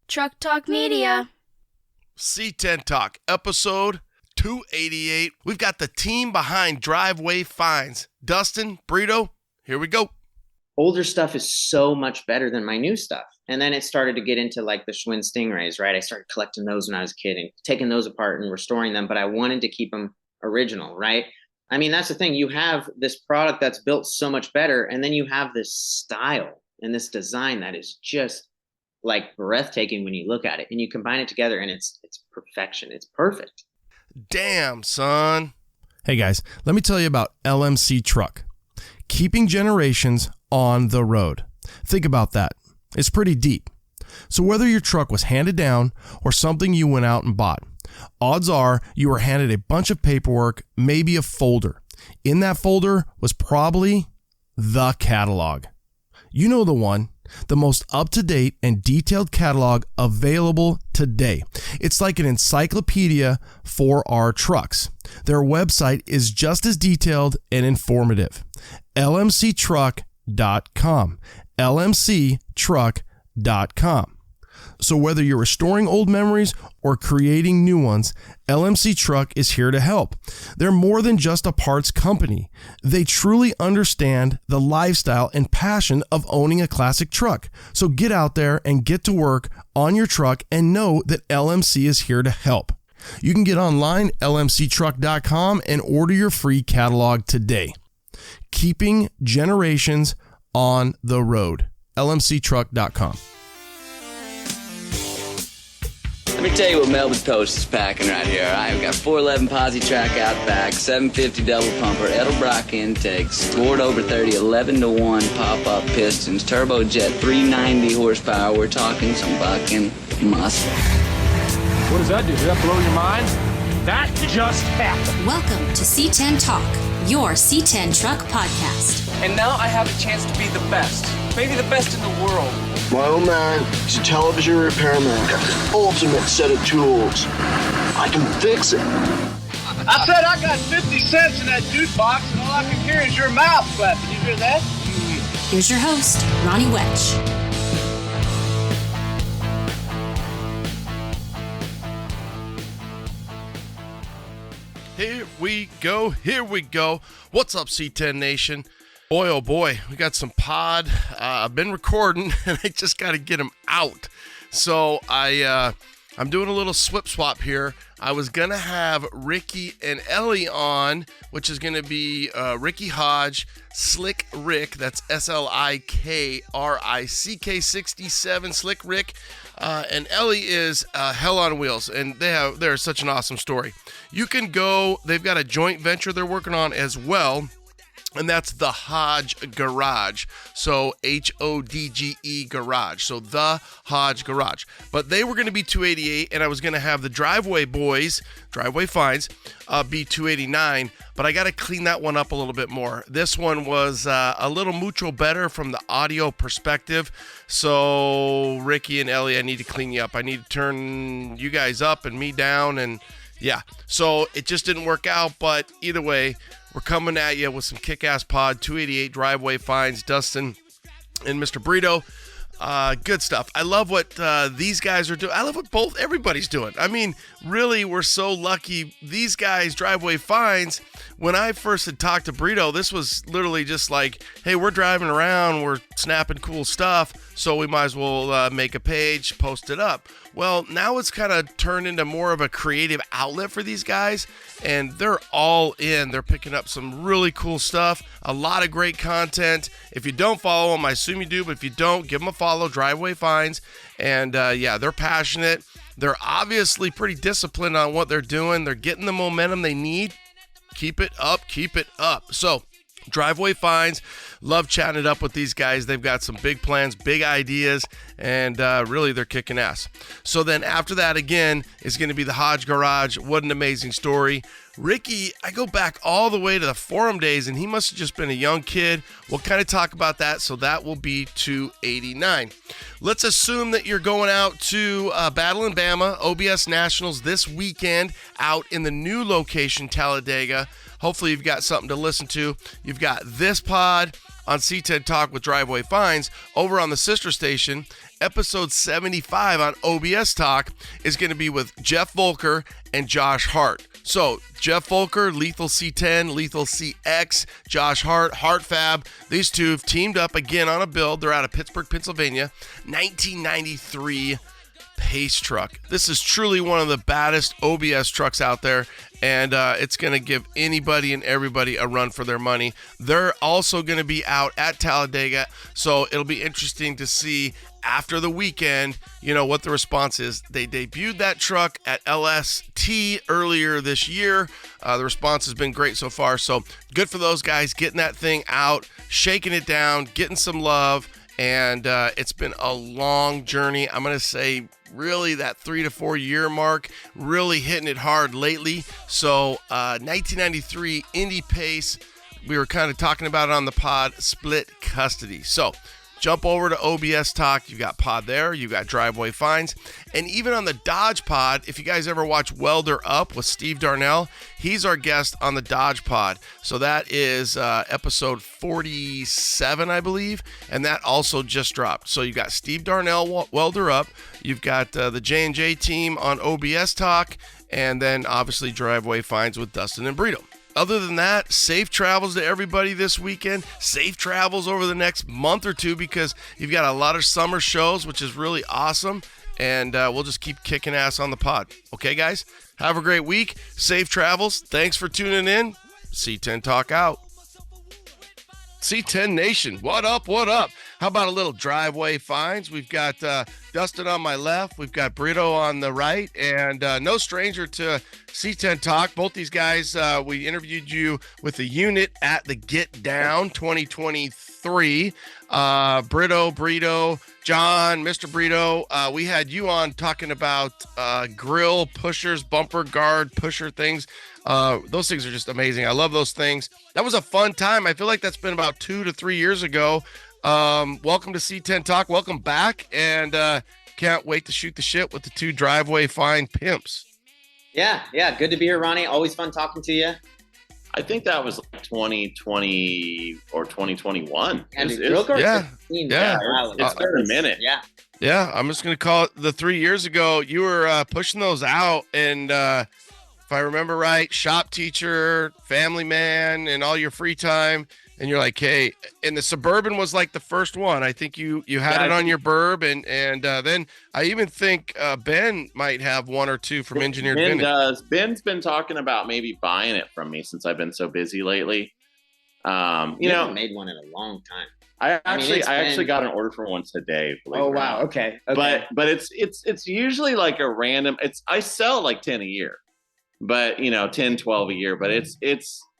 Truck Talk Media. C10 Talk, episode 288. We've got the team behind Driveway Finds. Dustin, Brito, here we go. Older stuff is so much better than my new stuff. And then it started to get into like the Schwinn Stingrays, right? I started collecting those when I was a kid and taking those apart and restoring them, but I wanted to keep them original, right? I mean, that's the thing. You have this product that's built so much better, and then you have this style and this design that is just like breathtaking when you look at it, and you combine it together and it's perfection. It's perfect. Damn, son. Hey guys, let me tell you about LMC Truck. Keeping generations on the road. Think about that. It's pretty deep. So whether your truck was handed down or something you went out and bought, odds are you were handed a bunch of paperwork, maybe a folder. In that folder was probably the catalog. You know the one. The most up-to-date and detailed catalog available today. It's like an encyclopedia for our trucks. Their website is just as detailed and informative. lmctruck.com. lmctruck.com. So whether you're restoring old memories or creating new ones, LMC Truck is here to help. They're more than just a parts company. They truly understand the lifestyle and passion of owning a classic truck. So get out there and get to work on your truck and know that LMC is here to help. You can get online, lmctruck.com, and order your free catalog today. Keeping generations on the road. lmctruck.com. Let me tell you what Melvin Post is packing right here. I've got 411 posi track out back, 750 double pumper, Edelbrock intakes, scored over 30, 11-1 pop-up pistons, turbojet, 390 horsepower. We're talking some fucking muscle. What does that do? Does that blow your mind? That just happened. Welcome to C10 Talk, your C10 Truck podcast. And now I have a chance to be the best, maybe the best in the world. My old man is a television repairman. Got the ultimate set of tools. I can fix it. I said I got 50 cents in that jukebox, and all I can hear is your mouth flapping. You hear that? Here's your host, Ronnie Welch. Here we go. What's up, C10 Nation? Boy, oh boy, we got some pod. I've been recording, and I just got to get them out. So I'm doing a little swap here. I was going to have Ricky and Ellie on, which is going to be Ricky Hodge, Slick Rick, that's SLIKRICK 67, Slick Rick, and Ellie is Hell on Wheels, and they're such an awesome story. You can go, they've got a joint venture they're working on as well, and that's the Hodge Garage. So HODGE Garage. So the Hodge Garage. But they were going to be 288, and I was going to have the Driveway Boys, Driveway Finds, be 289. But I got to clean that one up a little bit more. This one was a little mucho better from the audio perspective. So Ricky and Ellie, I need to clean you up. I need to turn you guys up and me down, and yeah. So it just didn't work out, but either way, we're coming at you with some kick-ass pod, 288 Driveway Finds, Dustin and Mr. Brito. Good stuff. I love what these guys are doing. I love what everybody's doing. I mean, really, we're so lucky. These guys, Driveway Finds, when I first had talked to Brito, this was literally just like, hey, we're driving around, we're snapping cool stuff, so we might as well make a page, post it up. Well, now it's kind of turned into more of a creative outlet for these guys, and they're all in. They're picking up some really cool stuff, a lot of great content. If you don't follow them, I assume you do, but if you don't, give them a follow, Driveway Finds. And yeah, they're passionate. They're obviously pretty disciplined on what they're doing. They're getting the momentum they need. Keep it up, keep it up. So, Driveway Finds, love chatting it up with these guys. They've got some big plans, big ideas, and really they're kicking ass. So then after that, again, is going to be the Hodge Garage. What an amazing story. Ricky, I go back all the way to the Forum days, and he must have just been a young kid. We'll kind of talk about that, so that will be 289. Let's assume that you're going out to Battle in Bama, OBS Nationals this weekend, out in the new location, Talladega. Hopefully you've got something to listen to. You've got this pod, on C10 Talk with Driveway Finds. Over on the sister station, episode 75 on OBS Talk is going to be with Jeff Volker and Josh Hart. So Jeff Volker, Lethal C10, Lethal CX, Josh Hart, Hart Fab. These two have teamed up again on a build. They're out of Pittsburgh, Pennsylvania, 1993 Pace truck. This is truly one of the baddest OBS trucks out there, and it's going to give anybody and everybody a run for their money. They're also going to be out at Talladega, so it'll be interesting to see after the weekend, what the response is. They debuted that truck at LST earlier this year. The response has been great so far, so good for those guys getting that thing out, shaking it down, getting some love, and it's been a long journey. I'm going to say really that 3 to 4 year mark, really hitting it hard lately. So 1993 Indy Pace, we were kind of talking about it on the pod, split custody. So jump over to OBS Talk. You've got pod there. You've got Driveway Finds. And even on the Dodge pod, if you guys ever watch Welder Up with Steve Darnell, he's our guest on the Dodge pod. So that is episode 47, I believe. And that also just dropped. So you've got Steve Darnell, Welder Up. You've got the J&J team on OBS Talk. And then obviously Driveway Finds with Dustin and Brito. Other than that, safe travels to everybody this weekend. Safe travels over the next month or two because you've got a lot of summer shows, which is really awesome. And we'll just keep kicking ass on the pod. Okay, guys? Have a great week. Safe travels. Thanks for tuning in. C10 Talk out. C10 Nation, what up, what up? How about a little Driveway Finds? We've got Dustin on my left. We've got Brito on the right. And no stranger to C10 Talk. Both these guys, we interviewed you with the unit at the Get Down 2023. Brito, John, Mr. Brito. We had you on talking about grill pushers, bumper guard pusher things. Those things are just amazing. I love those things. That was a fun time. I feel like that's been about 2 to 3 years ago. Welcome to C10 Talk. Welcome back. And can't wait to shoot the shit with the two Driveway Find pimps. Yeah. Good to be here, Ronnie. Always fun talking to you. I think that was like 2020 or 2021. And It's been a minute. Yeah. I'm just going to call it the 3 years ago. You were pushing those out. And if I remember right, shop teacher, family man, and all your free time. And you're like, hey, and the Suburban was like the first one. I think you had it on your burb. And then I even think Ben might have one or two from Engineered Ben Vintage. does. Ben's been talking about maybe buying it from me since I've been so busy lately. You haven't made one in a long time. I actually got an order for one today. Oh wow. Okay. But it's usually like a random. I sell like 10 a year, but 10, 12 a year. But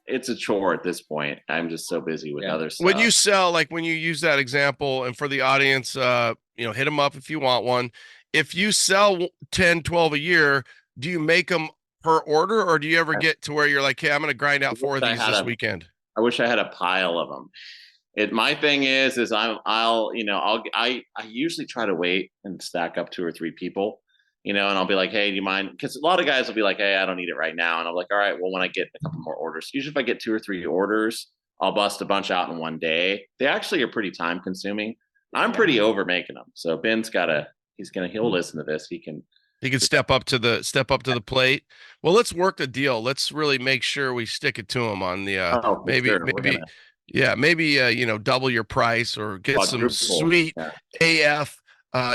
it's a chore at this point. I'm just so busy with other stuff. When you sell, like when you use that example, and for the audience, hit them up if you want one. If you sell 10, 12 a year, do you make them per order, or do you ever get to where you're like, hey, I'm going to grind out 4 of these this weekend? I wish I had a pile of them. My thing is I usually try to wait and stack up 2 or 3 people. And I'll be like, hey, do you mind? Because a lot of guys will be like, hey, I don't need it right now. And I'm like, all right, well, when I get a couple more orders, usually if I get 2 or 3 orders, I'll bust a bunch out in one day. They actually are pretty time consuming. I'm pretty over making them. So Ben's he'll listen to this. He can step up to the plate. Well, let's work the deal. Let's really make sure we stick it to him on the maybe double your price or get some sweet AF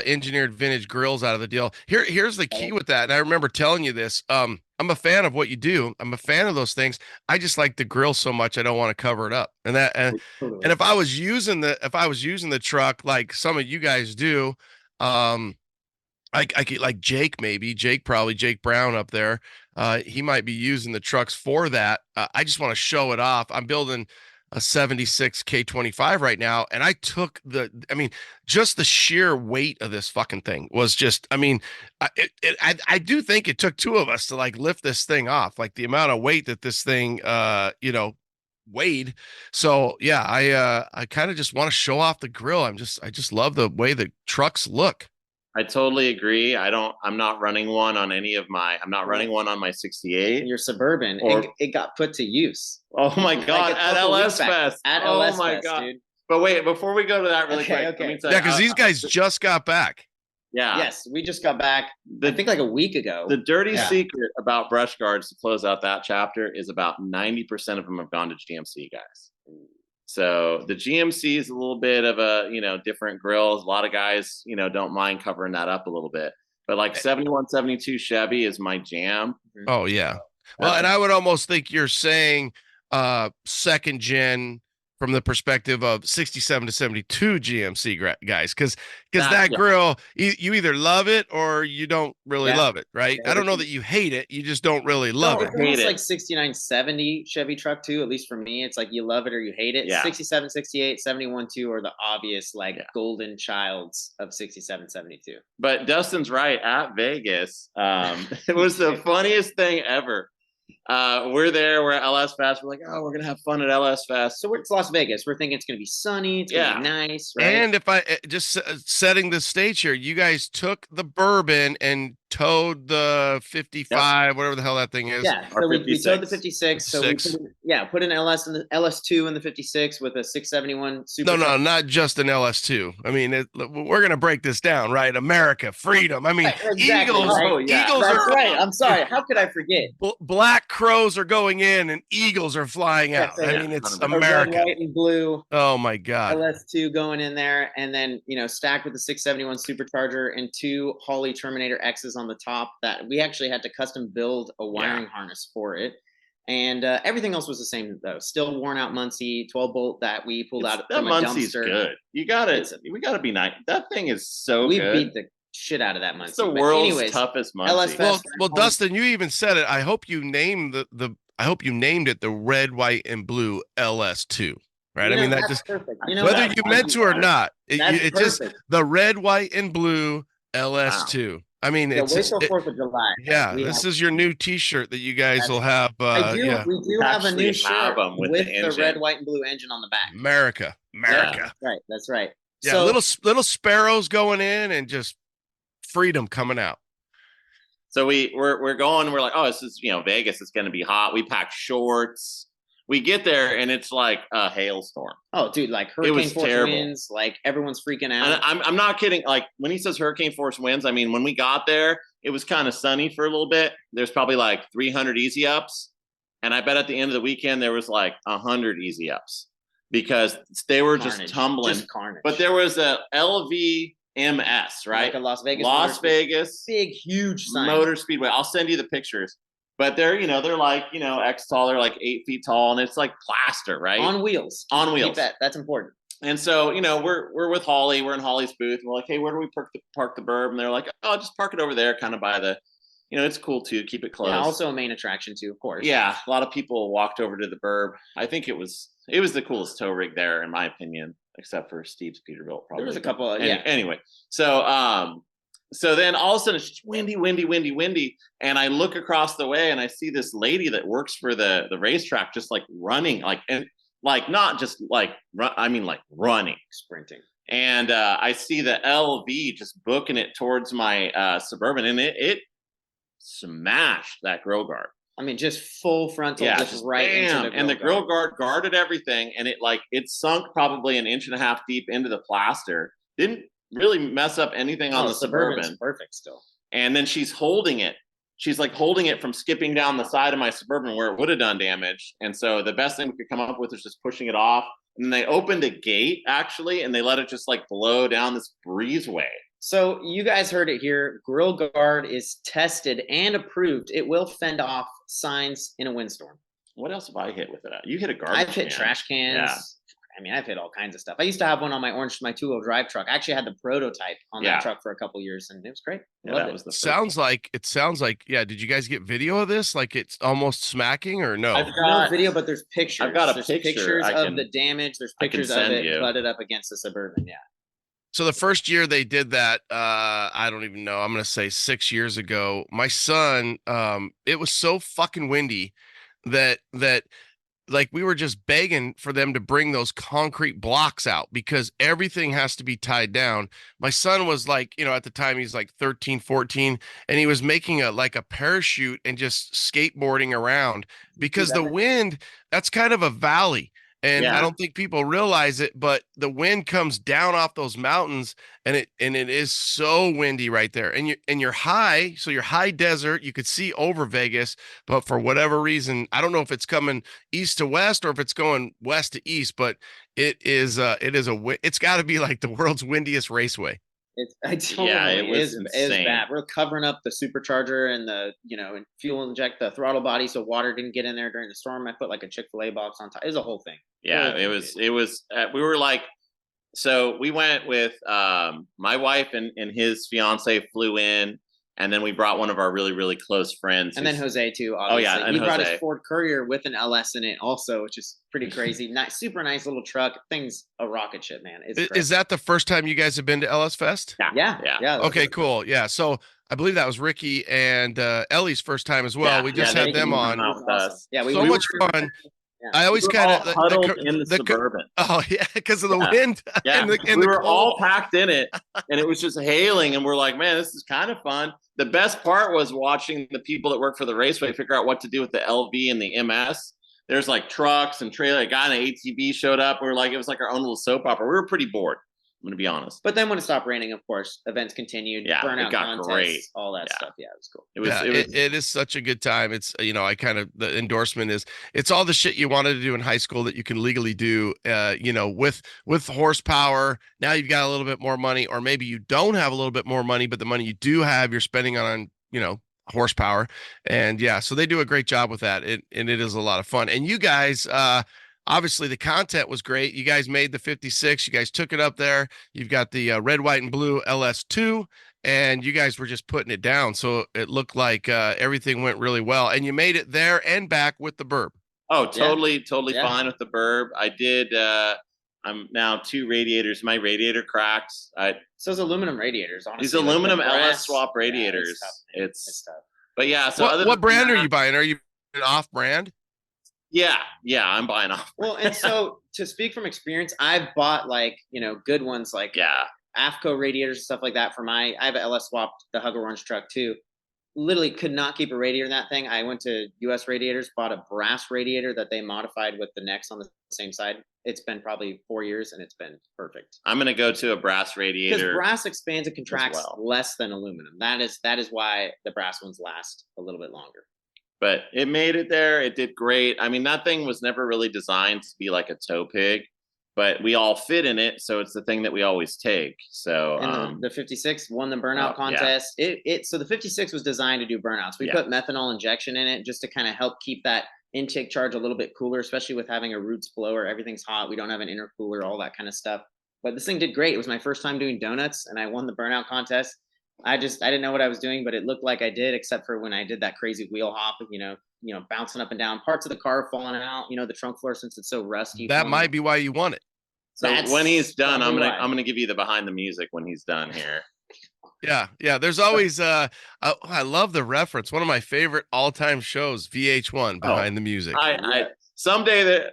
engineered vintage grills out of the deal. Here's the key with that. And I remember telling you this. I'm a fan of what you do. I'm a fan of those things. I just like the grill so much I don't want to cover it up. And if I was using the truck like some of you guys do, I could, like Jake Brown up there. He might be using the trucks for that. I just want to show it off. I'm building a 76 K25 right now. And I took just the sheer weight of this fucking thing was just, I do think it took 2 of us to like lift this thing off, like the amount of weight that this thing, weighed. So yeah, I kind of just want to show off the grill. I just love the way the trucks look. I totally agree. I'm not running one on I'm not running one on my 68. Your Suburban, it got put to use. Oh my God. At LS Fest. At LS Fest, dude. But wait, before we go to that really quick, Okay. let me say, Yeah, because these guys just got back. yeah. Yes, we just got back. I think like a week ago. The dirty secret about brush guards to close out that chapter is about 90% of them have gone to GMC guys. So the GMC is a little bit of a, different grills. A lot of guys, don't mind covering that up a little bit. But like 71, 72 Chevy is my jam. Oh, yeah. Well, and I would almost think you're saying second gen from the perspective of 67 to 72 GMC guys, because that grill, you either love it or you don't really love it, right? I don't know that you hate it, you just don't really love it. It's almost like 69, 70 Chevy truck too, at least for me. It's like you love it or you hate it. Yeah. 67, 68, 71, 2 are the obvious golden childs of 67, 72. But Dustin's right. At Vegas, it was the funniest thing ever. We're at LS Fest. We're like, oh, we're gonna have fun at LS Fest. So it's Las Vegas. We're thinking it's gonna be sunny. It's gonna be nice, right? And if I just setting the stage here, you guys took the bourbon and towed the 55, whatever the hell that thing is. Yeah, so we towed the 56. So we put an LS in the LS2 in the 56 with a 671 super. No, not just an LS2. I mean, we're gonna break this down, right? America, freedom. I mean, exactly, Eagles. right? Eagles That's are right. I'm sorry. How could I forget? Black crows are going in and eagles are flying out. I mean, it's America. Red, white, and blue. Oh my God. LS2 going in there, and then stacked with the 671 supercharger and 2 Holley Terminator X's on the top. That we actually had to custom build a wiring harness for it, and everything else was the same though. Still worn out Muncie 12 bolt that we pulled out from a Muncie's dumpster. Good. We gotta be nice. That thing is so we good. We beat the shit out of that Muncie. It's the world's toughest Muncie. Well, Dustin, you even said it. I hope you named I hope you named it the red, white, and blue LS2. Right. I mean, that just perfect. Whether you meant to or not, it's just the red, white, and blue LS2. Wow. I mean, it's wait till 4th of July. Yeah, this is your new T-shirt that you guys will have. We do have a new shirt with the red, white, and blue engine on the back. America. Yeah, right. That's right. Yeah, so, little sparrows going in and just freedom coming out. So we're going. We're like, oh, this is Vegas. It's going to be hot. We pack shorts. We get there and it's like a hailstorm. Oh, dude, like hurricane force winds, like everyone's freaking out. And I'm not kidding. Like when he says hurricane force winds, I mean, when we got there, it was kind of sunny for a little bit. There's probably like 300 easy ups. And I bet at the end of the weekend, there was like 100 easy ups because they were just tumbling. Just carnage. But there was a LVMS, right? Like a Las Vegas. Big, huge sign. Motor Speedway. I'll send you the pictures. But they're like, X tall. They're like 8 feet tall, and it's like plaster, right? On wheels. On wheels. That's important. And so, we're with Holly. We're in Holly's booth. And we're like, hey, where do we park the burb? And they're like, oh, just park it over there, kind of by the, it's cool too. Keep it close. Yeah, also a main attraction too, of course. Yeah, a lot of people walked over to the burb. I think it was the coolest tow rig there, in my opinion, except for Steve's Peterbilt. Probably there was a couple. Anyway, so then all of a sudden it's just windy. And I look across the way and I see this lady that works for the racetrack just like running, not just like run, I mean like running. Sprinting. And I see the LV just booking it towards my Suburban, and it smashed that grill guard. I mean, just full frontal, just right into the grill guard. And the grill guard guarded everything, and it sunk probably 1.5 inches deep into the plaster. Didn't really mess up anything on the Suburban. Perfect still. And then she's holding it. She's like holding it from skipping down the side of my Suburban where it would have done damage. And so the best thing we could come up with is just pushing it off. And then they opened a gate actually, and they let it just like blow down this breezeway. So you guys heard it here. Grill guard is tested and approved. It will fend off signs in a windstorm. What else have I hit with it? You hit a garbage I've hit trash cans. Yeah. I mean, I've hit all kinds of stuff. I used to have one on my two-wheel drive truck. I actually had the prototype on that truck for a couple years, and it was great. It sounds like. Yeah. Did you guys get video of this? Like it's almost smacking, or no? I've got no video, but there's pictures. I've got there's pictures of the damage. There's pictures of it butted up against the Suburban. Yeah. So the first year they did that, I don't even know. I'm gonna say 6 years ago. My son, it was so fucking windy that like we were just begging for them to bring those concrete blocks out because everything has to be tied down. My son was like, at the time he's like 13, 14, and he was making a parachute and just skateboarding around because the wind, that's kind of a valley. And Yeah. I don't think people realize it, but the wind comes down off those mountains, and it is so windy right there. And you're high, so you're high desert. You could see over Vegas, but for whatever reason, I don't know if it's coming east to west or if it's going west to east, but it's got to be like the world's windiest raceway. It was insane. bad. We're covering up the supercharger and the, and fuel inject the throttle body so water didn't get in there during the storm. I put like a Chick-fil-A box on top. It was a whole thing. Yeah, it was we were like, so we went with my wife and his fiance flew in, and then we brought one of our really, really close friends. And then Jose too, obviously. Oh yeah, and he brought Jose. his Ford Courier with an LS in it also, which is pretty crazy. Nice, super nice little truck. Thing's a rocket ship, man. Is that the first time you guys have been to LS Fest? Yeah. Okay, cool. Yeah, so I believe that was Ricky and Ellie's first time as well. We just had them on. Awesome. Yeah, so much fun. Yeah. I always kind of huddled in the Suburban. Oh yeah, because of the wind. Yeah, we were all packed in it, and it was just hailing, and we're like, man, this is kind of fun. The best part was watching the people that work for the raceway figure out what to do with the LV and the MS. There's like trucks and trailer. A guy in an ATV showed up. We were like, it was like our own little soap opera. We were pretty bored. I'm going to be honest. But then when it stopped raining, of course, events continued. Yeah, burnout it got contests, great. All that stuff. Yeah, it was cool. It is such a good time. It's, the endorsement is, it's all the shit you wanted to do in high school that you can legally do, with horsepower. Now you've got a little bit more money, or maybe you don't have a little bit more money, but the money you do have, you're spending on, horsepower. And yeah, so they do a great job with that. And it is a lot of fun. And you guys, obviously the content was great. You guys made the 56. You guys took it up there. You've got the red, white, and blue LS2, and you guys were just putting it down. So it looked like everything went really well. And you made it there and back with the burb. Oh, totally fine with the burb. I did. I'm now 2 radiators. My radiator cracked. So it's aluminum radiators. Honestly, these aluminum LS swap radiators. Yeah, it's tough. But yeah. So what brand are you buying? Are you an off brand? Yeah, I'm buying off. Well, and so to speak from experience, I've bought good ones like AFCO radiators and stuff like that for I have an LS swapped, the Hugger Orange truck too. Literally could not keep a radiator in that thing. I went to US Radiators, bought a brass radiator that they modified with the necks on the same side. It's been probably 4 years and it's been perfect. I'm going to go to a brass radiator. Because brass expands and contracts less than aluminum. That is why the brass ones last a little bit longer. But it made it there. It did great. I mean, that thing was never really designed to be like a tow pig, but we all fit in it. So it's the thing that we always take. So the 56 won the burnout contest. So the 56 was designed to do burnouts. We put methanol injection in it just to kind of help keep that intake charge a little bit cooler, especially with having a roots blower. Everything's hot. We don't have an intercooler, all that kind of stuff. But this thing did great. It was my first time doing donuts, and I won the burnout contest. I didn't know what I was doing, but it looked like I did, except for when I did that crazy wheel hop, bouncing up and down. Parts of the car falling out, the trunk floor, since it's so rusty. That might be why you won it. So when he's done, I'm gonna give you the behind the music when he's done here. Yeah. There's always I love the reference. One of my favorite all-time shows, VH1, Behind the Music. Someday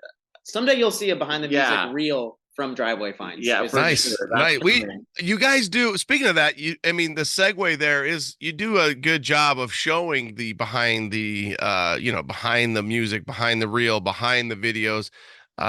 you'll see a behind the music reel from Driveway Finds. Yeah, nice. Sure. Right. You guys do. Speaking of that, the segue there is you do a good job of showing the behind the behind the music, behind the reel, behind the videos.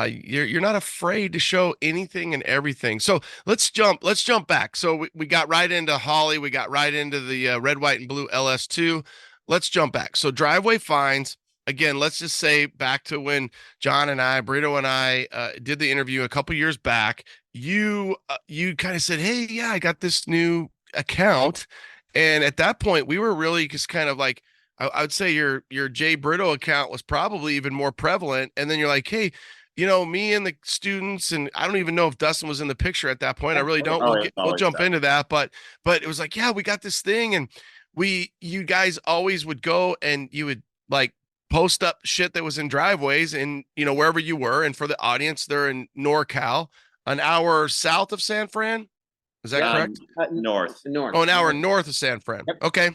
You're not afraid to show anything and everything. So let's jump back. So we got right into Holly. We got right into the red, white, and blue LS2. Let's jump back. So Driveway Finds. Again, let's just say back to when John and I, Brito and I, did the interview a couple years back. You kind of said, "Hey, yeah, I got this new account," and at that point, we were really just kind of like, I would say your Jay Brito account was probably even more prevalent. And then you're like, "Hey, me and the students," and I don't even know if Dustin was in the picture at that point. I really don't. We'll jump into that, but it was like, yeah, we got this thing, and you guys always would go and you would like post up shit that was in driveways and wherever you were. And for the audience, they're in NorCal, an hour south of San Fran. Is that correct? North. Oh, an hour north of San Fran. Yep. Okay.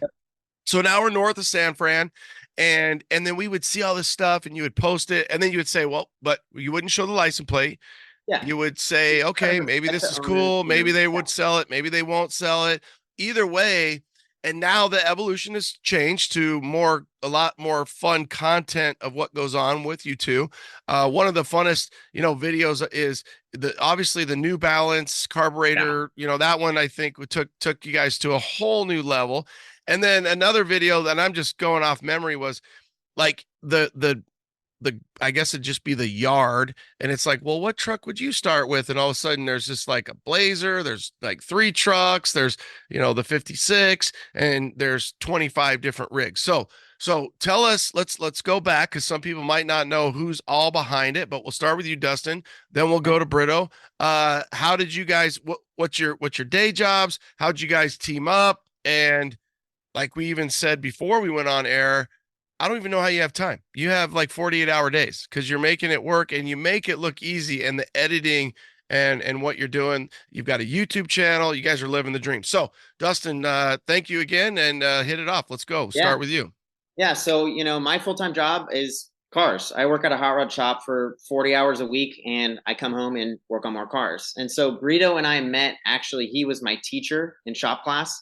So an hour north of San Fran. And then we would see all this stuff and you would post it. And then you would say, well, but you wouldn't show the license plate. Yeah. You would say, okay, maybe this is cool. Maybe they would sell it. Maybe they won't sell it. Either way. And now the evolution has changed to a lot more fun content of what goes on with you two. One of the funnest, videos is obviously the New Balance carburetor. That one I think took you guys to a whole new level. And then another video that I'm just going off memory was like the I guess it'd just be the yard. And it's like, well, what truck would you start with? And all of a sudden there's just like a Blazer, there's like 3 trucks, there's, the 56, and there's 25 different rigs. So tell us, let's go back, because some people might not know who's all behind it, but we'll start with you, Dustin. Then we'll go to Brito. How did you guys, what's your day jobs? How'd you guys team up? And like we even said before we went on air, I don't even know how you have time. You have like 48-hour days because you're making it work and you make it look easy, and the editing and what you're doing. You've got a YouTube channel. You guys are living the dream. So Dustin, thank you again, and hit it off. Let's go. Start with you. Yeah. So, my full-time job is cars. I work at a hot rod shop for 40 hours a week, and I come home and work on more cars. And so Brito and I met, actually, he was my teacher in shop class.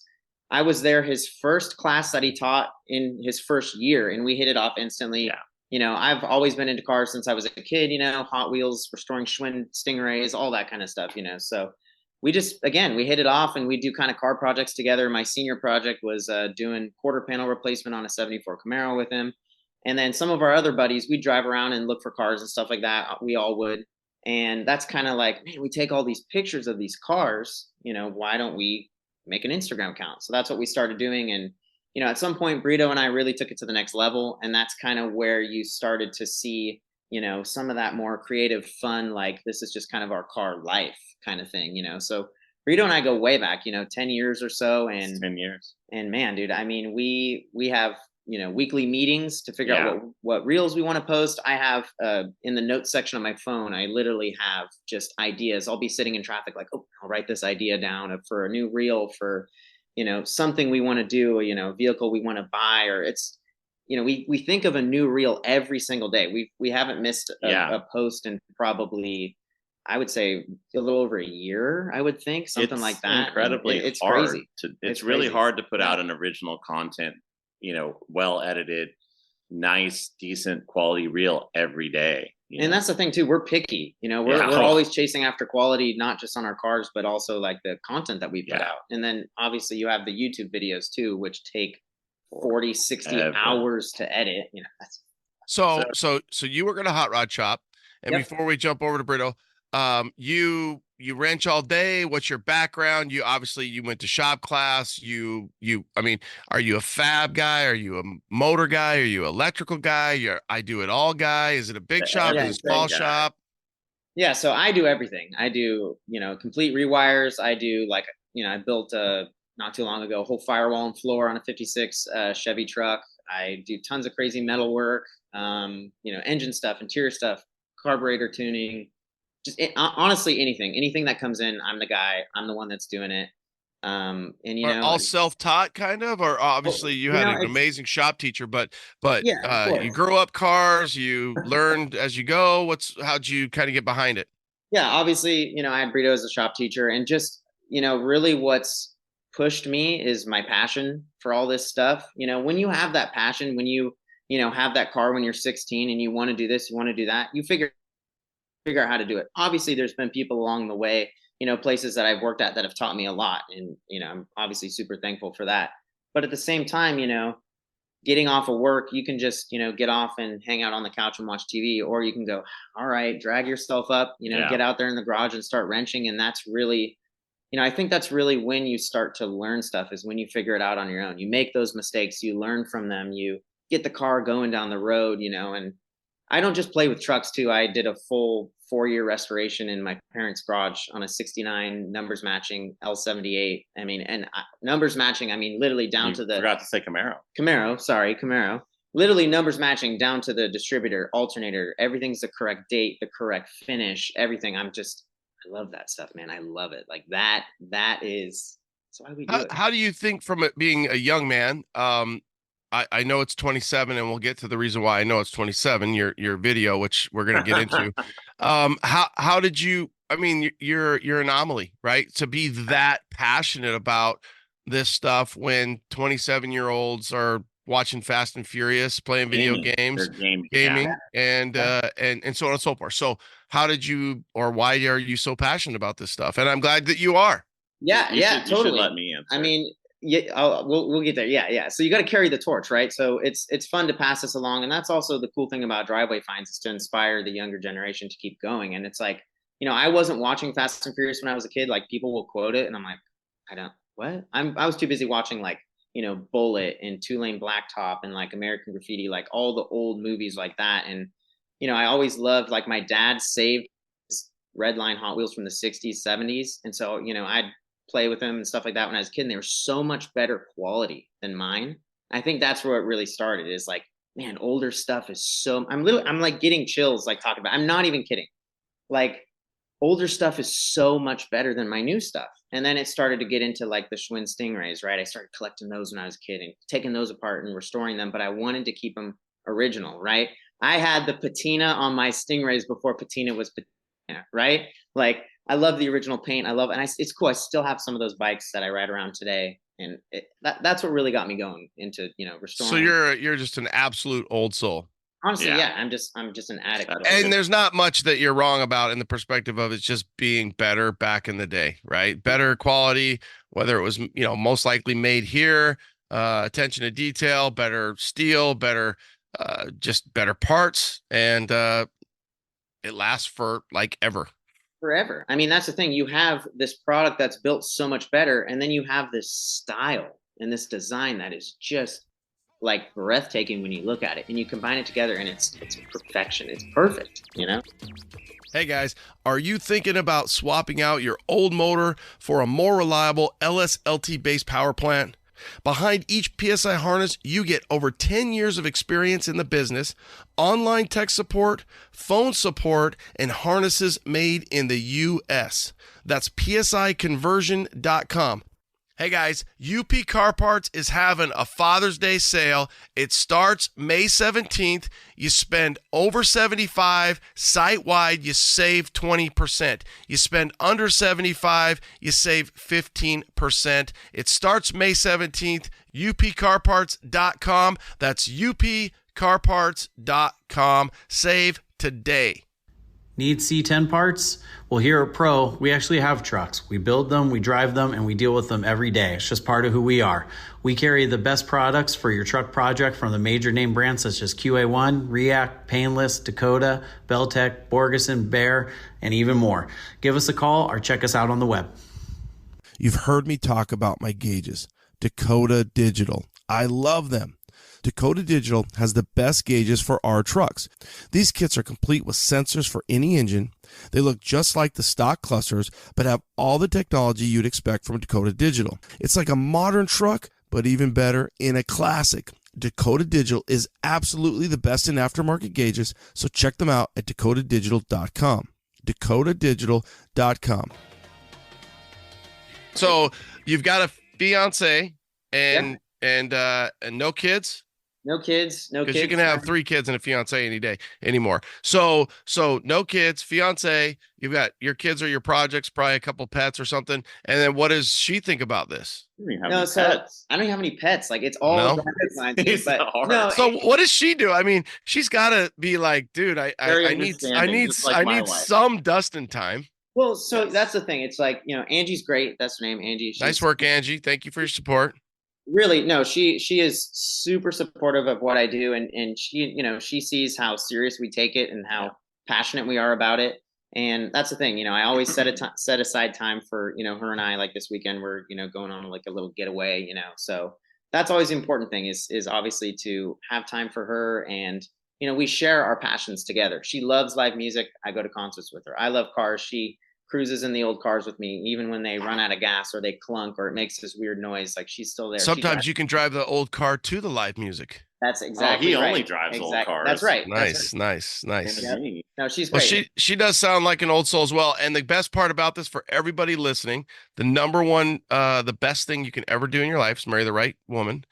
I was there his first class that he taught in his first year, and we hit it off instantly. Yeah. I've always been into cars since I was a kid, Hot Wheels, restoring Schwinn Stingrays, all that kind of stuff, So we hit it off, and we do kind of car projects together. My senior project was doing quarter panel replacement on a 74 Camaro with him. And then some of our other buddies, we drive around and look for cars and stuff like that. We all would. And that's kind of like, man, we take all these pictures of these cars, why don't we make an Instagram account? So that's what we started doing. And, at some point, Brito and I really took it to the next level. And that's kind of where you started to see, some of that more creative fun, like this is just kind of our car life kind of thing, So Brito and I go way back, 10 years or so. And 10 years. And man, dude, I mean, we have, weekly meetings to figure out what reels we want to post. I have in the notes section of my phone, I literally have just ideas. I'll be sitting in traffic like, oh, I'll write this idea down for a new reel for, something we want to do, a vehicle we want to buy, or it's, we think of a new reel every single day. We haven't missed a post in probably, I would say, a little over a year, I would think, something like that. Incredibly it's hard. crazy. It's really hard to put out an original content, well edited, nice, decent quality reel every day. And that's the thing too. We're picky, we're always chasing after quality, not just on our cars, but also like the content that we put out. And then obviously you have the YouTube videos too, which take 40, 60 hours to edit, So you work at a hot rod shop, and before we jump over to Brito, you wrench all day. What's your background? You went to shop class. Are you a fab guy? Are you a motor guy? Are you electrical guy? I do it all guy. Is it a big shop? Is it a small shop? Yeah. So I do everything. I do, complete rewires. I do I built not too long ago, a whole firewall and floor on a 56 Chevy truck. I do tons of crazy metal work, engine stuff, interior stuff, carburetor tuning, just honestly, anything that comes in, I'm the guy. I'm the one that's doing it. And all self-taught kind of, or obviously you had an amazing shop teacher, but you grew up cars, you learned as you go. How'd you kind of get behind it? Yeah, obviously, I had Brito as a shop teacher, and just, really what's pushed me is my passion for all this stuff. When you have that passion, when you have that car when you're 16 and you want to do this, you want to do that, you figure out how to do it. Obviously, there's been people along the way, places that I've worked at that have taught me a lot. And, I'm obviously super thankful for that. But at the same time, getting off of work, you can just, get off and hang out on the couch and watch TV, or you can go, all right, drag yourself up, get out there in the garage and start wrenching. And that's really, I think that's really when you start to learn stuff, is when you figure it out on your own. You make those mistakes, you learn from them, you get the car going down the road, and I don't just play with trucks too. I did a full 4-year restoration in my parents' garage on a 69 numbers matching L78. Numbers matching, literally down to the... Forgot to say Camaro. Camaro. Literally numbers matching down to the distributor, alternator. Everything's the correct date, the correct finish, everything. I love that stuff, man. I love it. Like that is... That's why we do it. How do you think, from it being a young man, I know it's 27, and we'll get to the reason why I know it's 27, your video, which we're going to get into. How did you, you're an anomaly, right? To be that passionate about this stuff when 27-year-olds are watching Fast and Furious, playing video games, gaming, and so on and so forth. So how did you, or why are you so passionate about this stuff? And I'm glad that you are. Yeah, you should totally. let me answer. I mean, yeah, we'll get there. Yeah. So you got to carry the torch, right? So it's fun to pass this along, and that's also the cool thing about driveway finds, is to inspire the younger generation to keep going. And it's like, I wasn't watching Fast and Furious when I was a kid. Like, people will quote it, and I'm like, I was too busy watching, like, Bullet and Two Lane Blacktop and like American Graffiti, like all the old movies like that. And I always loved, like, my dad saved red line Hot Wheels from the 60s, 70s, and so I'd play with them and stuff like that when I was a kid, and they were so much better quality than mine. I think that's where it really started, is like, man, older stuff is so, I'm like getting chills, like, talking about, I'm not even kidding. Like, older stuff is so much better than my new stuff. And then it started to get into like the Schwinn Stingrays, right? I started collecting those when I was a kid and taking those apart and restoring them, but I wanted to keep them original, right? I had the patina on my Stingrays before patina was patina, right? Like, I love the original paint. It's cool. I still have some of those bikes that I ride around today. And that's what really got me going into, restoring. So you're just an absolute old soul. Honestly, yeah. I'm just an addict. And there's not much that you're wrong about in the perspective of it's just being better back in the day, right? Better quality, whether it was, most likely made here, attention to detail, better steel, better, just better parts. And it lasts for like ever. Forever. I mean, that's the thing. You have this product that's built so much better, and then you have this style and this design that is just like breathtaking when you look at it, and you combine it together, and it's perfection. It's perfect, Hey guys, are you thinking about swapping out your old motor for a more reliable LSLT based power plant? Behind each PSI harness, you get over 10 years of experience in the business, online tech support, phone support, and harnesses made in the U.S. That's psiconversion.com. Hey guys, UP Car Parts is having a Father's Day sale. It starts May 17th. You spend over $75 site-wide, you save 20%. You spend under $75, you save 15%. It starts May 17th, upcarparts.com. That's upcarparts.com. Save today. Need C10 parts? Well, here at Pro, we actually have trucks. We build them, we drive them, and we deal with them every day. It's just part of who we are. We carry the best products for your truck project from the major name brands such as QA1, React, Painless, Dakota, Beltec, Borgeson, Bear, and even more. Give us a call or check us out on the web. You've heard me talk about my gauges, Dakota Digital. I love them. Dakota Digital has the best gauges for our trucks. These kits are complete with sensors for any engine. They look just like the stock clusters, but have all the technology you'd expect from Dakota Digital. It's like a modern truck, but even better, in a classic. Dakota Digital is absolutely the best in aftermarket gauges, so check them out at dakotadigital.com. dakotadigital.com. So you've got a fiance and no kids? No kids. Because you can have 3 kids and a fiance any day anymore. So no kids, fiance. You've got your kids or your projects, probably a couple pets or something. And then what does she think about this? I don't have any pets. Like, it's all So what does she do? I mean, she's got to be like, dude, I need some Dustin time. Well, so that's the thing. It's like, Angie's great. That's her name, Angie. Nice work, Angie. Thank you for your support. Really, no, she is super supportive of what I do, and she, she sees how serious we take it and how passionate we are about it. And that's the thing, I always set aside time for, her and I. Like this weekend, we're, going on like a little getaway, so that's always the important thing is obviously to have time for her. And, we share our passions together. She loves live music. I go to concerts with her. I love cars. She cruises in the old cars with me, even when they run out of gas or they clunk or it makes this weird noise. Like, she's still there. Sometimes you can drive the old car to the live music. That's exactly he right. only drives old cars. That's right. Nice. Yep. No, she's great. Well, she does sound like an old soul as well. And the best part about this for everybody listening, the number one, the best thing you can ever do in your life is marry the right woman.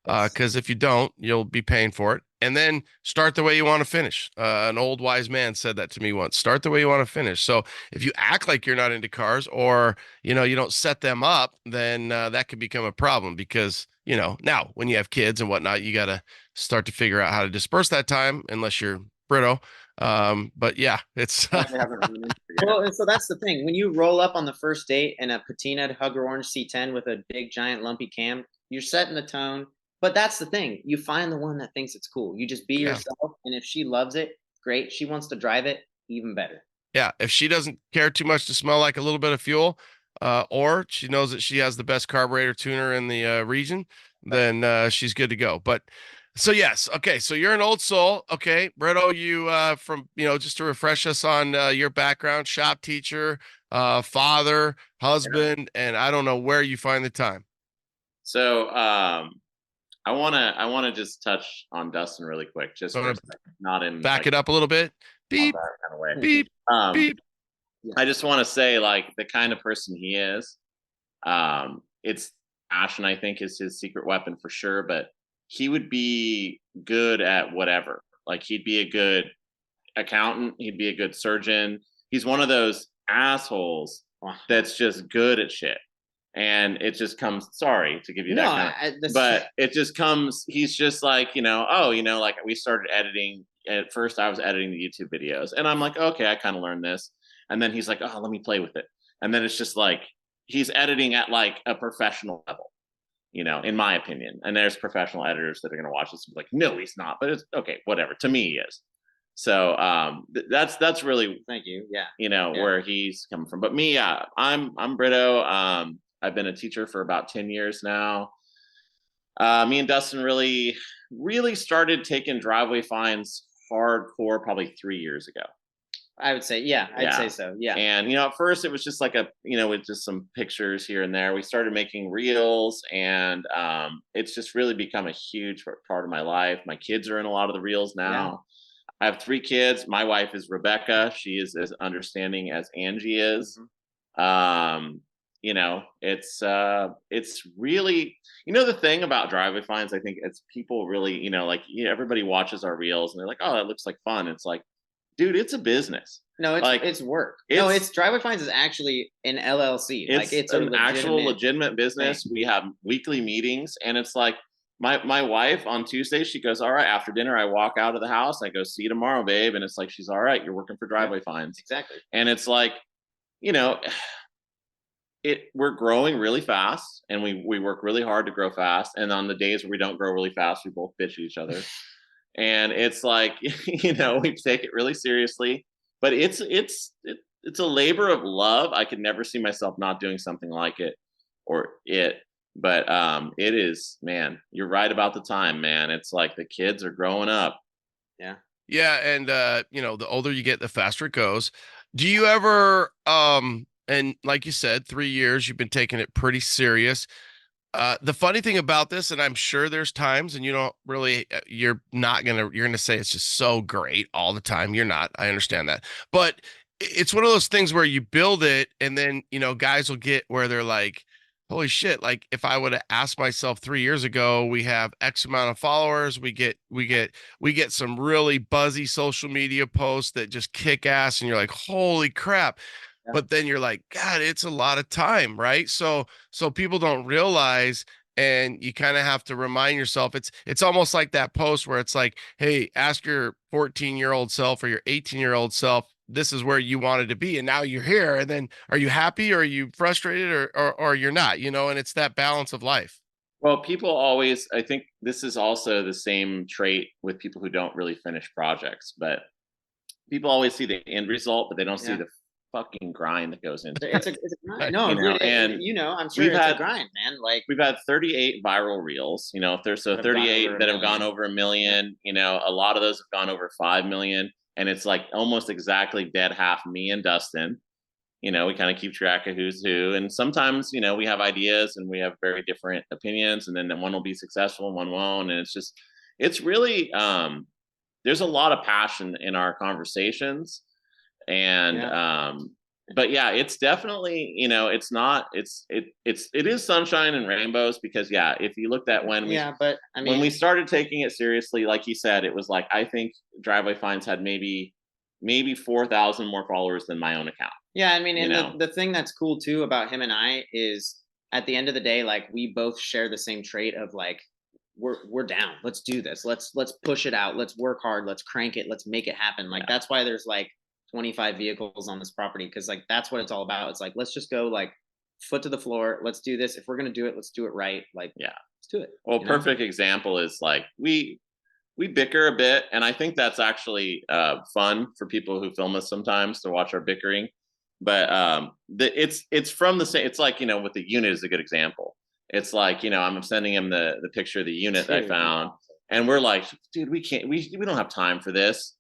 Because if you don't, you'll be paying for it. And then start the way you want to finish. An old wise man said that to me once. Start the way you want to finish. So if you act like you're not into cars, or you don't set them up, then that could become a problem, because now when you have kids and whatnot, you got to start to figure out how to disperse that time, unless you're Brito. But yeah, it's well, and so that's the thing. When you roll up on the first date in a patina Hugger Orange C10 with a big giant lumpy cam, you're setting the tone. But that's the thing. You find the one that thinks it's cool. You just be yourself. And if she loves it, great. She wants to drive it, even better. Yeah. If she doesn't care too much to smell like a little bit of fuel, or she knows that she has the best carburetor tuner in the region, then she's good to go. But so yes. Okay. So you're an old soul. Okay. Brito, you from, just to refresh us on your background, shop teacher, father, husband, and I don't know where you find the time. So I wanna just touch on Dustin really quick, just for a second, not in back it up a little bit. Beep, that kind of way. Beep, beep. I just want to say, like, the kind of person he is, it's passion, I think, is his secret weapon for sure, but he would be good at whatever. Like, he'd be a good accountant, he'd be a good surgeon. He's one of those assholes that's just good at shit. And it just comes, sorry to give you that kind of, but it just comes, he's just like, like we started editing. At first I was editing the YouTube videos and I'm like, okay, I kind of learned this. And then he's like, oh, let me play with it. And then it's just like, he's editing at like a professional level, in my opinion. And there's professional editors that are going to watch this and be like, no, he's not, but it's okay, whatever. To me, he is. So that's really, thank you. Yeah. Where he's coming from. But me, I'm Brito. I've been a teacher for about 10 years now. Me and Dustin really started taking driveway fines hardcore probably 3 years ago. I would say, I'd say so. Yeah. And, at first it was just like with just some pictures here and there. We started making reels, and it's just really become a huge part of my life. My kids are in a lot of the reels now. Yeah. I have 3 kids. My wife is Rebecca. She is as understanding as Angie is. Mm-hmm. It's really, the thing about driveway fines, I think it's people really, everybody watches our reels and they're like, oh, that looks like fun. It's like, dude, it's a business. No, it's work. It's driveway fines is actually an LLC. It's an actual legitimate business. Thing. We have weekly meetings, and it's like my wife on Tuesday, she goes, all right, after dinner, I walk out of the house. I go, see you tomorrow, babe. And it's like, she's all right. You're working for driveway fines. Exactly. And it's like, we're growing really fast, and we work really hard to grow fast. And on the days where we don't grow really fast, we both bitch at each other. And it's like, we take it really seriously, but it's a labor of love. I could never see myself not doing something like it but it is, man, you're right about the time, man. It's like the kids are growing up. Yeah. Yeah. And, the older you get, the faster it goes. Do you ever, and like you said, 3 years, you've been taking it pretty serious. The funny thing about this, and I'm sure there's times, and you're going to say it's just so great all the time. You're not, I understand that, but it's one of those things where you build it, and then, guys will get where they're like, holy shit. Like, if I would have asked myself 3 years ago, we have X amount of followers, we get some really buzzy social media posts that just kick ass. And you're like, holy crap. But then you're like, God, it's a lot of time, right? So people don't realize, and you kind of have to remind yourself. It's almost like that post where it's like, hey, ask your 14-year-old self or your 18-year-old self, this is where you wanted to be, and now you're here. And then, are you happy, or are you frustrated, or you're not? And it's that balance of life. Well, people always, I think this is also the same trait with people who don't really finish projects, but people always see the end result, but they don't see the fucking grind that goes into it. It's a grind. No, I'm sure it's a grind, man. Like, we've had 38 viral reels, if there's 38 that have gone over 1 million, a lot of those have gone over 5 million, and it's like almost exactly dead half me and Dustin. We kind of keep track of who's who, and sometimes, we have ideas and we have very different opinions, and then one will be successful and one won't, and it's really there's a lot of passion in our conversations. And But yeah, it's definitely, it's not, it is sunshine and rainbows because yeah, if you looked at when we started taking it seriously, like you said, it was like, I think Driveway Finds had maybe 4,000 more followers than my own account. Yeah. I mean, and the thing that's cool too about him and I is at the end of the day, like we both share the same trait of like, we're down. Let's do this. Let's push it out. Let's work hard. Let's crank it. Let's make it happen. Like that's why there's like 25 vehicles on this property, because like that's what it's all about. It's like, let's just go like foot to the floor. Let's do this. If we're gonna do it, let's do it right. Like, yeah, let's do it. Well, perfect example is like we bicker a bit, and I think that's actually fun for people who film us sometimes to watch our bickering. But it's from the same. It's like with the unit is a good example. It's like I'm sending him the picture of the unit that I found, and we're like, dude, we don't have time for this.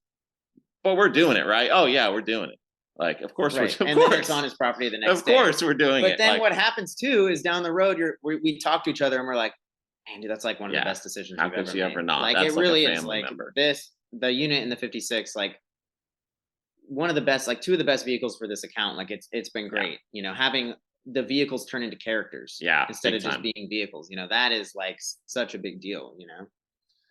But we're doing it, right? Oh yeah, we're doing it. Like, of course, right. Then it's on his property the next day. Of course, we're doing it. But then what happens too is down the road, we talk to each other and we're like, man, dude, that's like one of the best decisions how could you ever not? Like, that's it really like is. Like the unit in the 56, like one of the best, like two of the best vehicles for this account. Like it's been great. Having the vehicles turn into characters, instead of just being vehicles. That is like such a big deal.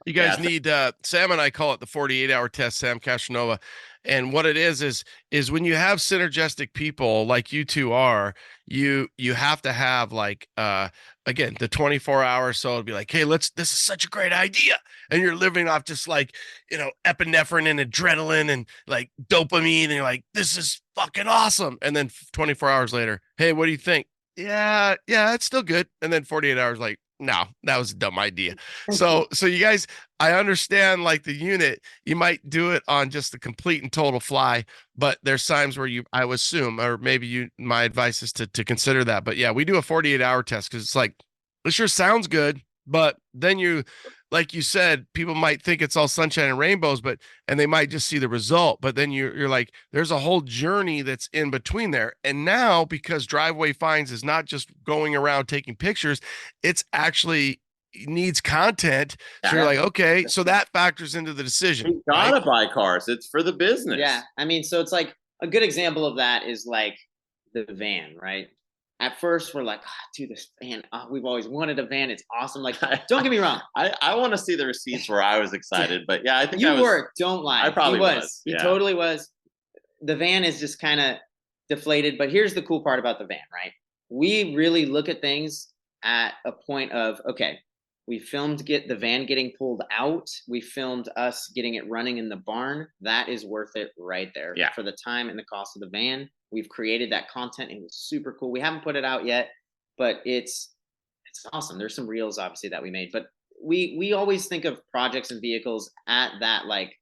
You guys need Sam and I call it the 48-hour test, Sam Castronova. And what it is when you have synergistic people like you two are, you have to have like again the 24 hours. So it'll be like, hey, this is such a great idea. And you're living off just like, epinephrine and adrenaline and like dopamine, and you're like, this is fucking awesome. And then 24 hours later, hey, what do you think? Yeah, it's still good. And then 48 hours like, no, that was a dumb idea. So you guys, I understand like the unit, you might do it on just the complete and total fly, but there's times where I would assume, or maybe my advice is to consider that. But yeah, we do a 48-hour test because it's like, it sure sounds good, but then like you said, people might think it's all sunshine and rainbows, and they might just see the result. But then you're like, there's a whole journey that's in between there. And now, because Driveway Finds is not just going around taking pictures, it's actually needs content. So you're like, okay, so that factors into the decision. You gotta buy cars. It's for the business. Yeah. I mean, so it's like a good example of that is like the van, right? At first, we're like, dude, this van, we've always wanted a van. It's awesome. Like, don't get me wrong. I want to see the receipts where I was excited, but yeah, I think you were. Don't lie. I probably was. He totally was. The van is just kind of deflated. But here's the cool part about the van, right? We really look at things at a point of, okay, we filmed the van getting pulled out. We filmed us getting it running in the barn. That is worth it right there. Yeah. For the time and the cost of the van. We've created that content. It was super cool. We haven't put it out yet, but it's awesome. There's some reels obviously that we made, but we always think of projects and vehicles at that, like,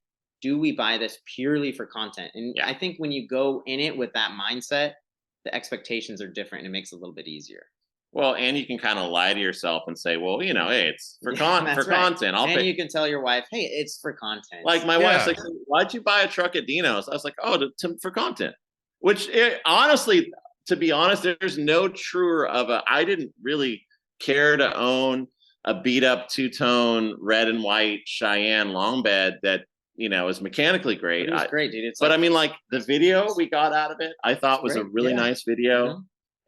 do we buy this purely for content? And I think when you go in it with that mindset, the expectations are different and it makes it a little bit easier. Well, and you can kind of lie to yourself and say, well, hey, it's for content. And you can tell your wife, hey, it's for content. Like my wife's like, why'd you buy a truck at Dino's? I was like, for content. Which honestly, to be honest, there's no truer of I didn't really care to own a beat up 2-tone red and white Cheyenne long bed that, is mechanically great. It was great, dude. But I mean, like the video we got out of it, I thought was a really nice video. Mm-hmm.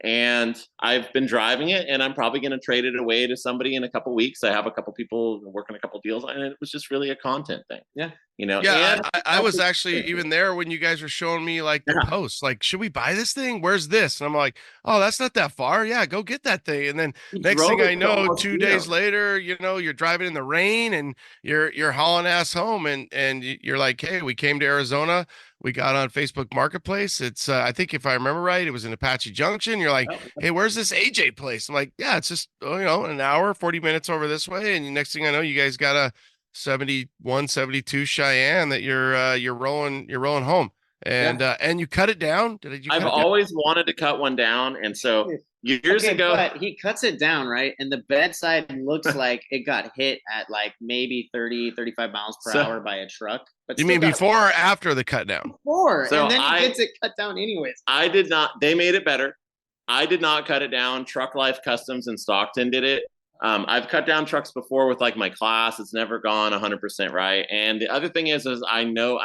And I've been driving it, and I'm probably going to trade it away to somebody in a couple weeks. I have a couple people working a couple deals, and it was just really a content thing. Yeah. Yeah, I was actually even there when you guys were showing me like the posts, like, should we buy this thing? Where's this? And I'm like, oh, that's not that far. Yeah, go get that thing. And then next thing I know, 2 days later, you're driving in the rain and you're hauling ass home, and you're like, hey, we came to Arizona. We got on Facebook Marketplace. It's I think if I remember right, it was in Apache Junction. You're like, hey, where's this AJ place? I'm like, yeah, it's just an hour, 40 minutes over this way. And next thing I know, you guys got a 71, 72 Cheyenne that you're rolling home. And and you cut it down. I've always wanted to cut one down, and so years ago, but he cuts it down, right? And the bedside looks like it got hit at like maybe 30, 35 miles per hour by a truck. But you mean before or after the cut down? Before, so and then he gets it cut down anyways. I did not. They made it better. I did not cut it down. Truck Life Customs in Stockton did it. I've cut down trucks before with like my class. It's never gone 100% right. And the other thing is I know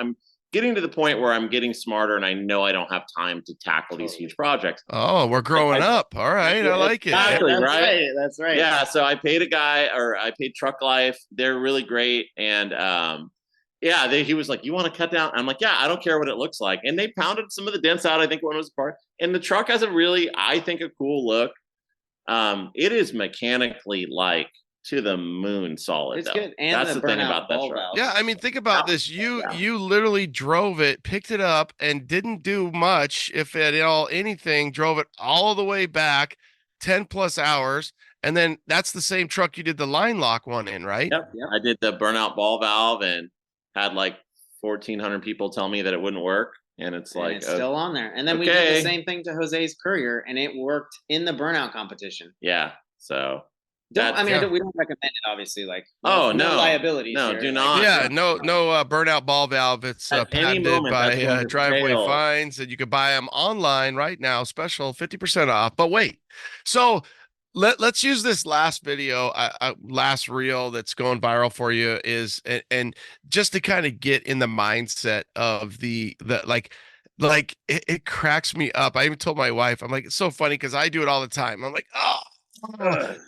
getting to the point where I'm getting smarter and I know I don't have time to tackle these huge projects. Oh, we're growing up. All right. I like it. Exactly, That's right? That's right. Yeah. So I paid I paid Truck Life. They're really great. And yeah, he was like, you want to cut down? I'm like, yeah, I don't care what it looks like. And they pounded some of the dents out. I think one was apart. And the truck has a really, I think, a cool look. It is mechanically like to the moon solid. It's though. good. And that's the thing about that truck. Yeah, I mean, think about this. You literally drove it, picked it up, and didn't do much, if at all anything. Drove it all the way back, 10+ hours, and then that's the same truck you did the line lock one in, right? Yep. I did the burnout ball valve and had like 1,400 people tell me that it wouldn't work. And it's like, it's still on there. And then we did the same thing to Jose's Courier, and it worked in the burnout competition. Yeah. So we don't recommend it, obviously. Like, no liabilities. No, here. do not. Yeah, no burnout ball valve. It's patented by Driveway Finds, and you can buy them online right now. Special 50% off. But wait, so let's use this last video, last reel that's going viral for you and just to kind of get in the mindset of the like it cracks me up. I even told my wife, I'm like, it's so funny because I do it all the time. I'm like, oh.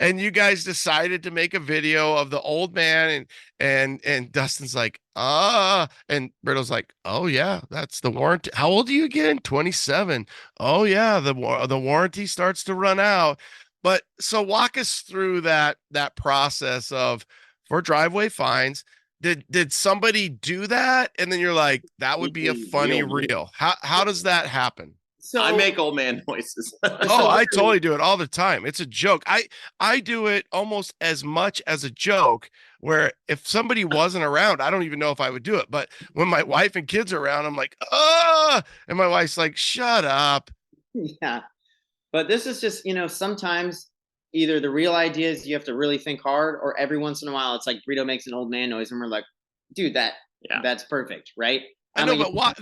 And you guys decided to make a video of the old man and Dustin's like, and Brito's like, oh yeah, that's the warranty. How old are you again? 27. Oh yeah, the warranty starts to run out. But so walk us through that process of, for Driveway Finds, did somebody do that? And then you're like, that would be a funny reel. How does that happen? So I make old man noises. Oh, I totally do it all the time. It's a joke. I do it almost as much as a joke, where if somebody wasn't around, I don't even know if I would do it. But when my wife and kids are around, I'm like, and my wife's like, shut up. Yeah. But this is just, sometimes either the real idea is you have to really think hard, or every once in a while it's like Brito makes an old man noise and we're like, dude, that's perfect, right? I know, but what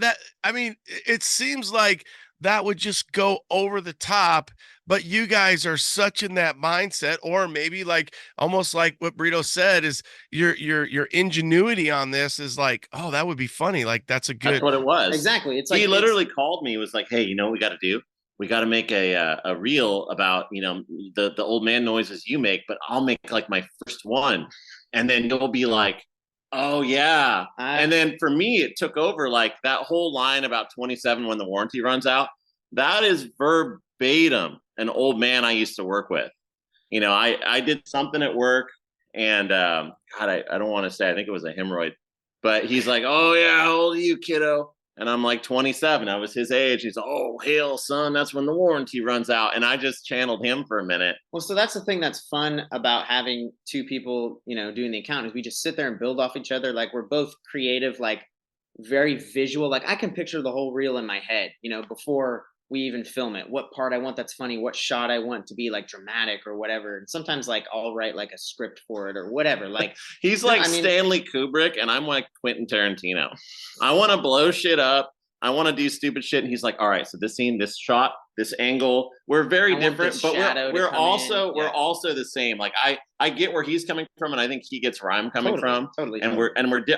it seems like that would just go over the top, but you guys are such in that mindset, or maybe like almost like what Brito said is your ingenuity on this is like, oh, that would be funny. Like that's what it was. Exactly. It's like he literally called me, was like, hey, you know what we got to do? We got to make a reel about, the old man noises you make, but I'll make like my first one. And then you'll be like, oh yeah. And then for me, it took over, like that whole line about 27 when the warranty runs out. That is verbatim an old man I used to work with. I did something at work, and God, I don't want to say, I think it was a hemorrhoid, but he's like, oh yeah, how old are you, kiddo? And I'm like 27. I was his age. He's like, oh, hell, son, that's when the warranty runs out. And I just channeled him for a minute. Well, so that's the thing that's fun about having two people, doing the account, is we just sit there and build off each other. Like, we're both creative, like very visual. Like, I can picture the whole reel in my head, before we even film it, what part I want that's funny, what shot I want to be like dramatic or whatever. And sometimes like I'll write like a script for it or whatever. Like he's like Stanley Kubrick and I'm like Quentin Tarantino. I want to blow shit up. I want to do stupid shit. And he's like, all right, so this scene, this shot, this angle, we're very different, but we're also the same. Like I get where he's coming from, and I think he gets where I'm coming from. Totally. And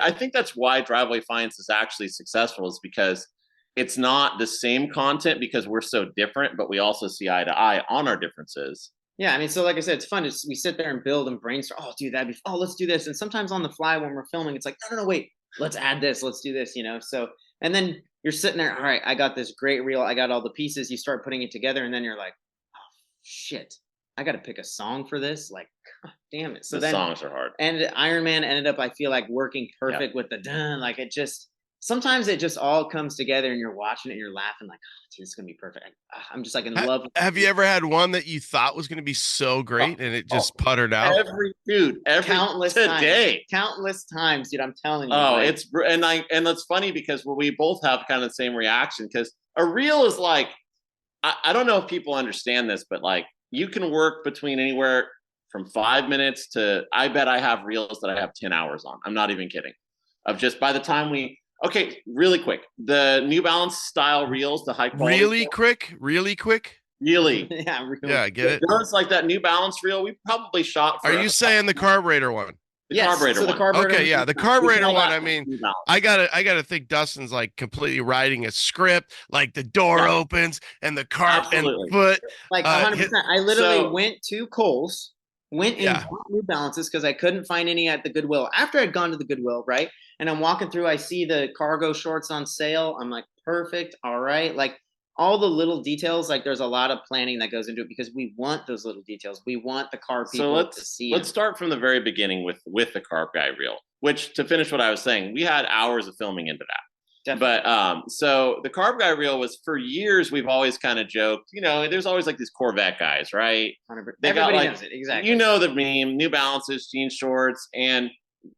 I think that's why Driveway Finds is actually successful, is because it's not the same content, because we're so different, but we also see eye to eye on our differences. Yeah, I mean, so like I said, it's fun. We sit there and build and brainstorm. Oh, dude, let's do this. And sometimes on the fly when we're filming, it's like, no, wait, let's add this. Let's do this, So, and then you're sitting there, all right, I got this great reel. I got all the pieces. You start putting it together, and then you're like, oh, shit, I got to pick a song for this. Like, God damn it. So the songs are hard. And Iron Man ended up, I feel like, working perfect with the dun. Like sometimes it just all comes together, and you're watching it and you're laughing like, oh, dude, it's going to be perfect. I'm just like in love. Have you ever had one that you thought was going to be so great and it just puttered out? Countless times, dude. I'm telling you. Oh, and that's funny because we both have kind of the same reaction, because a reel is like, I don't know if people understand this, but like you can work between anywhere from 5 minutes to, I bet I have reels that I have 10 hours on. I'm not even kidding. Of just by the time okay, really quick. The New Balance style reels, the high quality. Really quick? Really? Yeah, really. Yeah, I get it. It's like that New Balance reel we probably shot for. Are you saying the carburetor one? The carburetor so the one. carburetor. Okay, yeah, the carburetor one. I New mean, balance. I gotta think Dustin's like completely writing a script. Like the door opens and the car and Absolutely. foot. Like 100%. I literally went to Kohl's, went and bought New Balances because I couldn't find any at the Goodwill. After I'd gone to the Goodwill, right? And I'm walking through, I see the cargo shorts on sale. I'm like, perfect. All right. Like all the little details, like there's a lot of planning that goes into it because we want those little details. We want the car people to see. Let's start from the very beginning with the Carb Guy reel, which, to finish what I was saying, we had hours of filming into that. Definitely. But so the Carb Guy reel was, for years we've always kind of joked, there's always like these Corvette guys, right? Everybody knows it, exactly. The meme, New Balances, jean shorts, and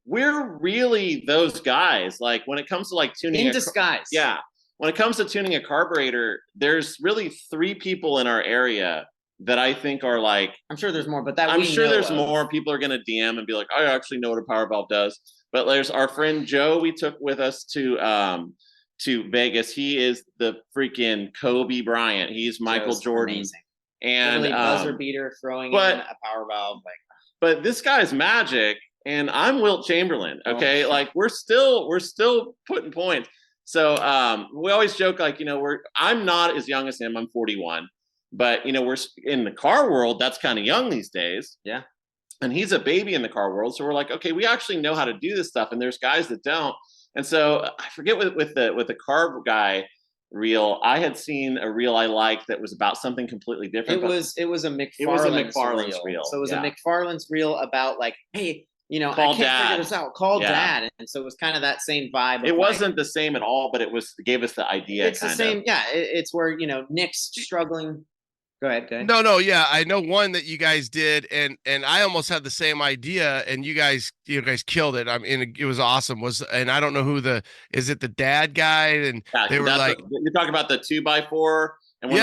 we're really those guys. Like when it comes to like tuning in disguise. Yeah. When it comes to tuning a carburetor, there's really 3 people in our area that I think are like. I'm sure there's more, but I'm sure there's more. People are going to DM and be like, I actually know what a power valve does. But there's our friend Joe we took with us to Vegas. He is the freaking Kobe Bryant. He's Michael Jordan. Amazing. And literally buzzer beater throwing in a power valve. But this guy's magic, and I'm Wilt Chamberlain. Okay, like we're still putting points. So we always joke like, I'm not as young as him. I'm 41, but we're in the car world. That's kind of young these days. Yeah. And he's a baby in the car world. So we're like, okay, we actually know how to do this stuff. And there's guys that don't. And so I forget with the Carb Guy reel, I had seen a reel I liked that was about something completely different. It was a McFarlane's reel. So it was a McFarlane's reel about like, hey, I can't figure this out. Call Dad. And so it was kind of that same vibe. It wasn't the same at all, but it gave us the idea. It's the same. Yeah. It's where, Nick's struggling. Go ahead. No. Yeah. I know one that you guys did. And I almost had the same idea, and you guys killed it. I mean, it was awesome. And I don't know is it the dad guy? And they were like, you're talking about the 2x4. And and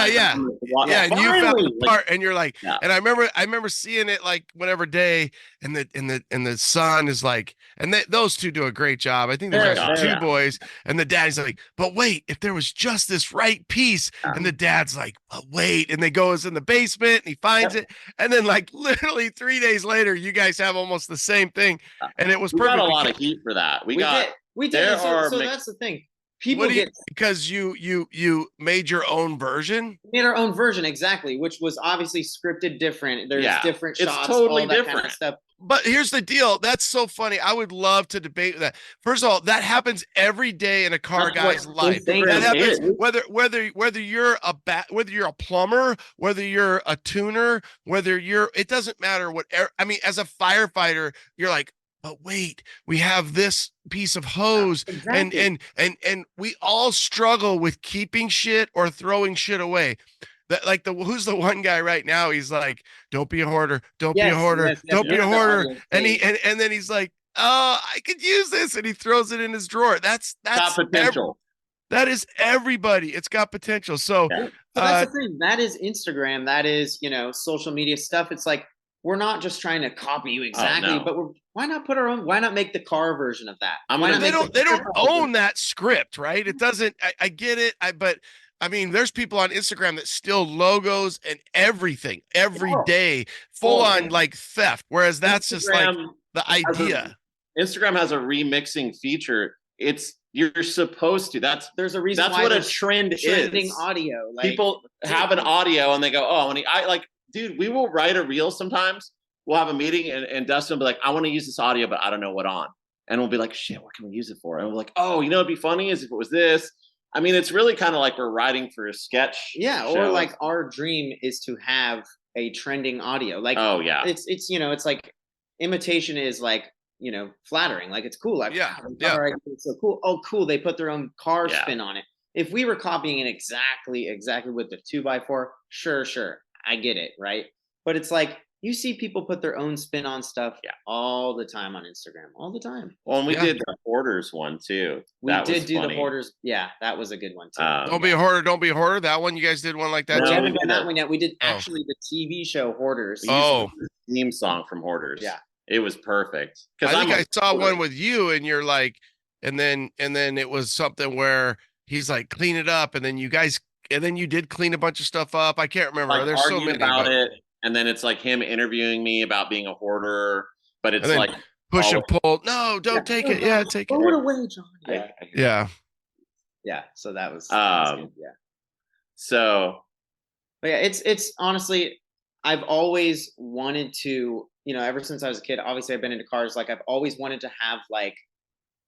you found the part, and you're like, and I remember seeing it like whatever day, and the son is like, and those two do a great job. I think there's 2 boys, and the dad's like, but wait, if there was just this right piece, and the dad's like, but wait, and they goes in the basement, and he finds it, and then like literally 3 days later, you guys have almost the same thing, and it was perfect. We got a lot of heat for that. We did. So that's the thing. People because you made your own version. We made our own version, exactly, which was obviously scripted different. There's different shots. It's totally all that different kind of stuff. But here's the deal. That's so funny. I would love to debate that. First of all, that happens every day in a car guy's life. That happens whether you're a plumber, whether you're a tuner, it doesn't matter as a firefighter, you're like, but wait, we have this piece of hose, and we all struggle with keeping shit or throwing shit away. That like who's the one guy right now? He's like, don't be a hoarder, don't be a hoarder, don't be a hoarder, and then he's like, oh, I could use this, and he throws it in his drawer. That's potential. That is everybody. It's got potential. So that's the thing. That is Instagram. That is social media stuff. It's like, we're not just trying to copy you exactly, but why not put our own? Why not make the car version of that? They don't own that script, right? It doesn't. I get it. But I mean, there's people on Instagram that steal logos and everything every day, full on like theft. Whereas that's just like the idea. Instagram has a remixing feature. You're supposed to. There's a reason. That's what a trend is. Trending audio. Like, people have an audio and they go, oh, and I like. Dude, we will write a reel sometimes. We'll have a meeting and Dustin will be like, I want to use this audio, but I don't know what on. And we'll be like, shit, what can we use it for? And we're like, oh, it'd be funny is if it was this. I mean, it's really kind of like we're writing for a sketch. Yeah, show. Or like our dream is to have a trending audio. Like, oh yeah, it's it's like imitation is like flattering. Like it's cool. Like all right, it's so cool. Oh, cool. They put their own car spin on it. If we were copying it exactly with the 2x4, sure. I get it, right? But it's like you see people put their own spin on stuff all the time on Instagram, all the time. Well, and we did the Hoarders one too. We did do the Hoarders. Yeah, that was a good one too. Don't be a hoarder, don't be a hoarder. That one, you guys did one like that. No, we haven't done that one yet. We did actually the TV show Hoarders. The theme song from Hoarders. Yeah, it was perfect. Because I saw one with you, and you're like, and then it was something where he's like, clean it up, and then you guys. And then you did clean a bunch of stuff up. I can't remember. Like There's so many about it. And then it's like him interviewing me about being a hoarder. But it's like push and pull. No, don't take it. Yeah, take it. Throw it away, John. Yeah. So that was good. Yeah. So, but yeah, it's honestly, I've always wanted to, ever since I was a kid, obviously I've been into cars. Like I've always wanted to have like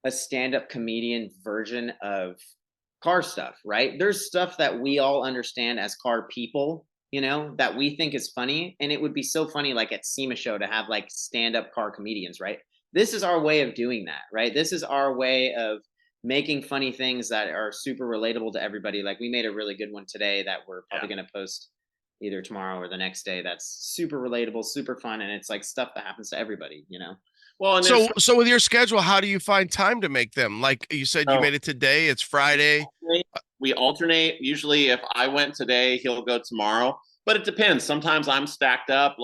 a stand-up comedian version of car stuff, right? There's stuff that we all understand as car people, that we think is funny. And it would be so funny, like at SEMA show, to have like stand-up car comedians, right? This is our way of doing that, right? This is our way of making funny things that are super relatable to everybody. Like we made a really good one today that we're probably going to post either tomorrow or the next day. That's super relatable, super fun. And it's like stuff that happens to everybody, Well, and so with your schedule, how do you find time to make them? Like you said, you made it today. It's Friday. We alternate. Usually if I went today, he'll go tomorrow, but it depends. Sometimes I'm stacked up,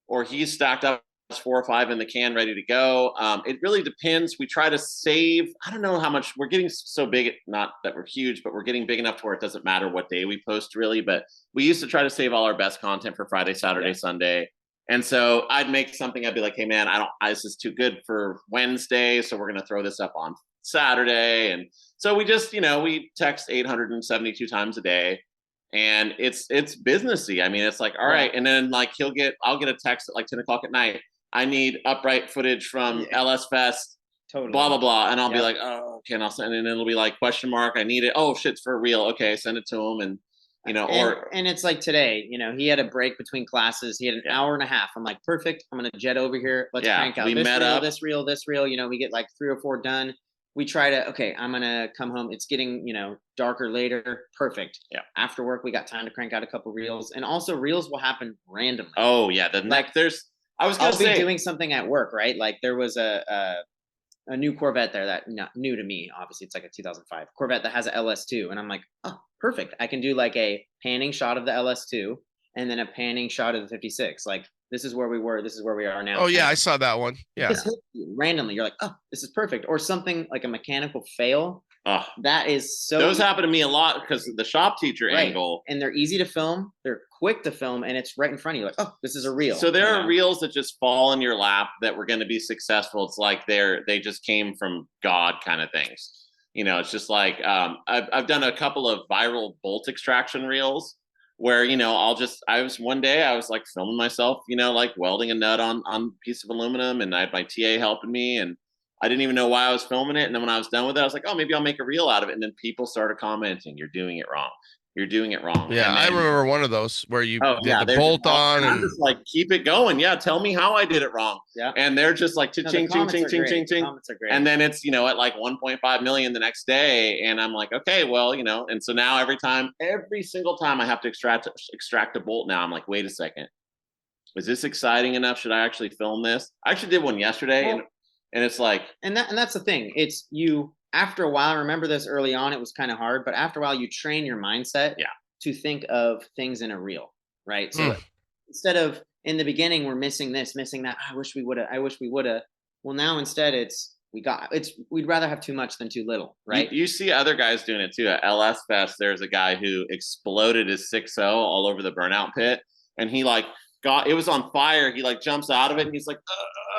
or he's stacked up 4 or 5 in the can ready to go. It really depends. We try to save, I don't know how much we're getting so big, not that we're huge, but we're getting big enough to where it doesn't matter what day we post really, but we used to try to save all our best content for Friday, Saturday, Sunday. And so I'd make something, I'd be like, hey man, this is too good for Wednesday. So we're going to throw this up on Saturday. And so we just, we text 872 times a day. And it's businessy. I mean, it's like, all right. And then like I'll get a text at like 10 o'clock at night. I need upright footage from LS Fest, blah, blah, blah. And I'll be like, oh, okay. And I'll send it. And it'll be like, question mark. I need it. Oh, shit's for real. Okay. Send it to him. And, and it's like today, he had a break between classes. He had an hour and a half. I'm like, perfect. I'm going to jet over here. Let's crank out this reel. We get like 3 or 4 done. We try to, I'm going to come home. It's getting, darker later. Perfect. Yeah. After work, we got time to crank out a couple reels. And also reels will happen randomly. Oh yeah. I'll be doing something at work, right? Like there was a new Corvette there that not new to me. Obviously it's like a 2005 Corvette that has a LS2. And I'm like, oh, perfect. I can do like a panning shot of the LS2 and then a panning shot of the 56. Like this is where we were. This is where we are now. Oh yeah. I saw that one. Yeah. Randomly. You're like, oh, this is perfect. Or something like a mechanical fail. Oh, that is so. Those happen to me a lot because of the shop teacher angle. And they're easy to film. They're quick to film, and it's right in front of you. Like, oh, this is a reel. So there are reels that just fall in your lap that were going to be successful. It's like they just came from God kind of things. It's just like I've done a couple of viral bolt extraction reels where I was like filming myself, like welding a nut on a piece of aluminum, and I had my TA helping me, and I didn't even know why I was filming it. And then when I was done with it, I was like, oh, maybe I'll make a reel out of it. And then people started commenting, you're doing it wrong. You're doing it wrong. Yeah, then, I remember one of those where you did the bolt on. And I'm just like, keep it going. Yeah, tell me how I did it wrong. Yeah. And they're just like, ching, ching, ching, ching, ching, ching. And then it's, at like 1.5 million the next day. And I'm like, okay, well, and so now every single time I have to extract a bolt now, I'm like, wait a second. Is this exciting enough? Should I actually film this? I actually did one yesterday. Well, and it's like, and that's the thing. It's you after a while. I remember this early on, it was kind of hard, but after a while, you train your mindset to think of things in a reel, right? So instead of in the beginning, we're missing this, missing that. I wish we would have. Well, now instead, we'd rather have too much than too little, right? You see other guys doing it too. At LS Fest, there's a guy who exploded his 6.0 all over the burnout pit, and he it was on fire. He jumps out of it and he's like,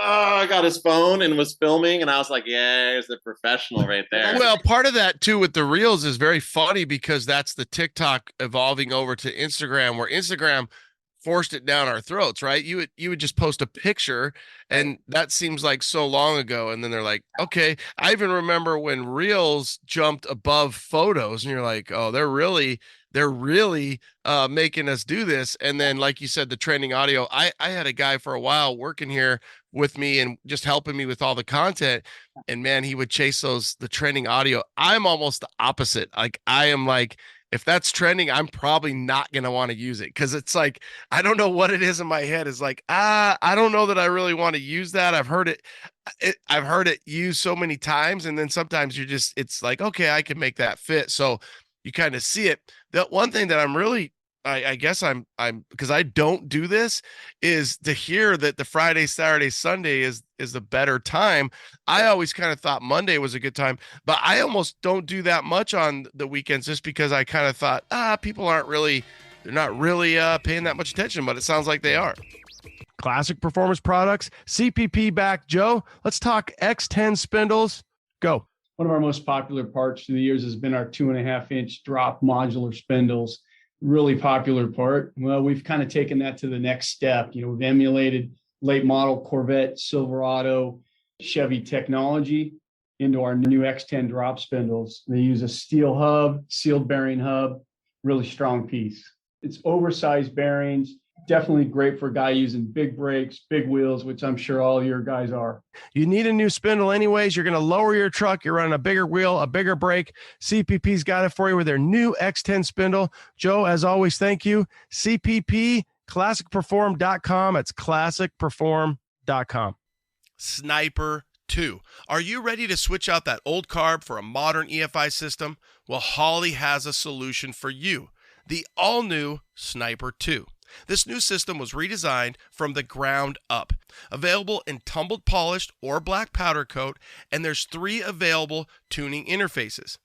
I got his phone and was filming. And I was like, yeah, there's the professional right there. Well, part of that too with the reels is very funny because that's the TikTok evolving over to Instagram, where Instagram forced it down our throats, right? You would just post a picture, and that seems like so long ago. And then they're like, okay. I even remember when reels jumped above photos, and you're like, oh, they're really making us do this. And then, like you said, the trending audio, I had a guy for a while working here with me and just helping me with all the content. And man, he would chase the trending audio. I'm almost the opposite. Like I am like, if that's trending, I'm probably not going to want to use it. Cause it's like, I don't know what it is in my head. It's like, I don't know that I really want to use that. I've heard it used so many times. And then sometimes it's like, okay, I can make that fit. So you kind of see it. The one thing that I guess I'm because I don't do this, is to hear that the Friday, Saturday, Sunday is the better time. I always kind of thought Monday was a good time, but I almost don't do that much on the weekends just because I kind of thought, people they're not really paying that much attention, but it sounds like they are. Classic Performance Products, CPP back. Joe, let's talk X10 spindles. Go. One of our most popular parts through the years has been our 2.5-inch drop modular spindles. Really popular part. Well, we've kind of taken that to the next step. We've emulated late model Corvette, Silverado, Chevy technology into our new X10 drop spindles. They use a steel hub, sealed bearing hub, really strong piece. It's oversized bearings. Definitely great for a guy using big brakes, big wheels, which I'm sure all your guys are. You need a new spindle anyways. You're going to lower your truck. You're running a bigger wheel, a bigger brake. CPP's got it for you with their new X10 spindle. Joe, as always, thank you. CPP, classicperform.com. It's classicperform.com. Sniper 2. Are you ready to switch out that old carb for a modern EFI system? Well, Holley has a solution for you. The all-new Sniper 2. This new system was redesigned from the ground up. Available in tumbled polished or black powder coat, and there's 3 available tuning interfaces.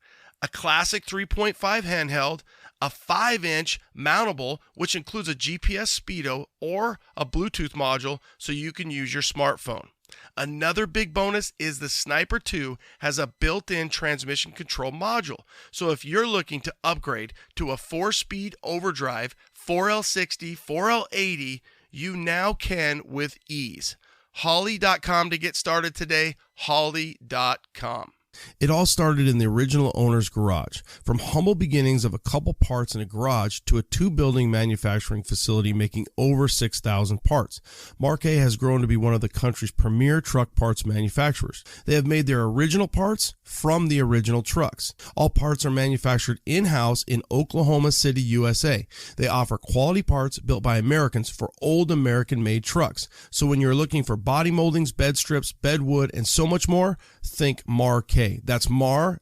A classic 3.5 handheld, a 5-inch mountable, which includes a GPS speedo or a Bluetooth module so you can use your smartphone. Another big bonus is the Sniper 2 has a built-in transmission control module. So if you're looking to upgrade to a 4-speed overdrive, 4L60, 4L80, you now can with ease. Holley.com to get started today, Holley.com. It all started in the original owner's garage. From humble beginnings of a couple parts in a garage to a 2-building manufacturing facility making over 6,000 parts, Marquet has grown to be one of the country's premier truck parts manufacturers. They have made their original parts from the original trucks. All parts are manufactured in-house in Oklahoma City, USA. They offer quality parts built by Americans for old American-made trucks. So when you're looking for body moldings, bed strips, bed wood, and so much more, think Marquet. That's mar-k.com.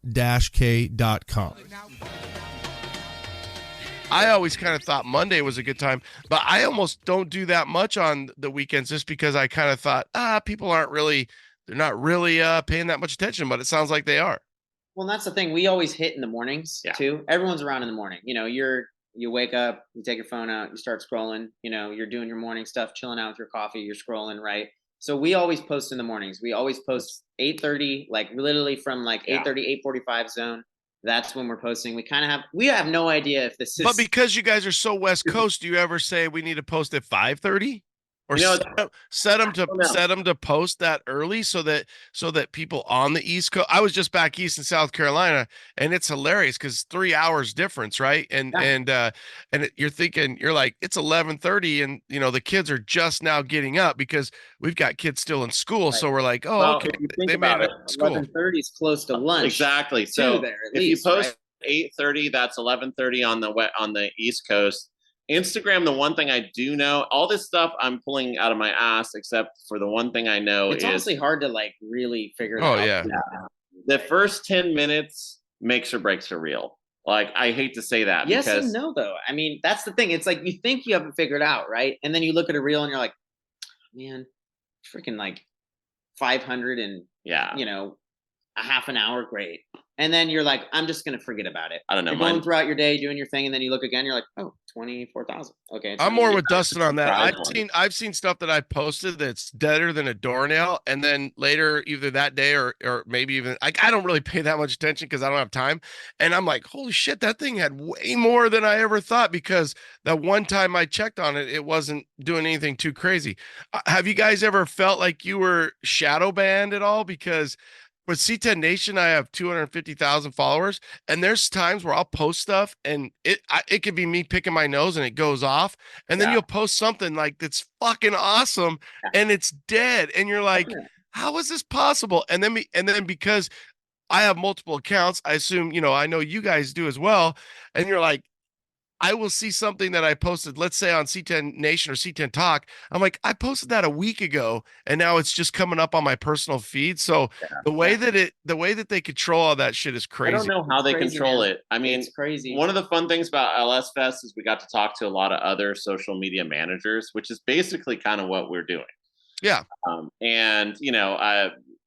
I always kind of thought Monday was a good time, but I almost don't do that much on the weekends just because I kind of thought, people they're not really paying that much attention, but it sounds like they are. Well, that's the thing. We always hit in the mornings too. Everyone's around in the morning. You wake up, you take your phone out, you start scrolling, you're doing your morning stuff, chilling out with your coffee, you're scrolling, right? So we always post in the mornings. We always post 8:30, like literally from 8:30, 8:45 zone. That's when we're posting. We have no idea if this is. But because you guys are so West Coast, do you ever say we need to post at 5:30? Or set them to post that early so that people on the East Coast. I was just back east in South Carolina, and it's hilarious because 3 hours difference, right? And you're thinking, you're like, it's 11:30, and the kids are just now getting up because we've got kids still in school. Right. So we're like, okay, they made it. 11:30 is close to lunch. Exactly. So if you post 8:30, that's 11:30 on the East Coast. Instagram, the one thing I do know, all this stuff I'm pulling out of my ass, except for the one thing I know it's honestly hard to really figure it out. Oh, yeah. The first 10 minutes makes or breaks a reel. I hate to say that. Yes and no, though. I mean, that's the thing. It's like you think you haven't figured out, right? And then you look at a reel and you're like, man, freaking 500 and, a half an hour, great. And then you're like, I'm just going to forget about it. I don't know. You're going throughout your day doing your thing, and then you look again, you're like, oh, 24,000. Okay. I'm more with Dustin on that. I've seen stuff that I posted that's deader than a doornail, and then later, either that day or maybe even I don't really pay that much attention because I don't have time. And I'm like, holy shit, that thing had way more than I ever thought, because that one time I checked on it, it wasn't doing anything too crazy. Have you guys ever felt like you were shadow banned at all? Because with C10 Nation, I have 250,000 followers, and there's times where I'll post stuff and it could be me picking my nose and it goes off, and then you'll post something that's fucking awesome and it's dead, and you're like, how is this possible? And then because I have multiple accounts, I assume I know you guys do as well, and you're like, I will see something that I posted, let's say on C10 Nation or C10 Talk. I'm like, I posted that a week ago, and now it's just coming up on my personal feed. So the way that they control all that shit is crazy. I don't know how they control it. I mean, it's crazy. One of the fun things about LS Fest is we got to talk to a lot of other social media managers, which is basically kind of what we're doing. Yeah.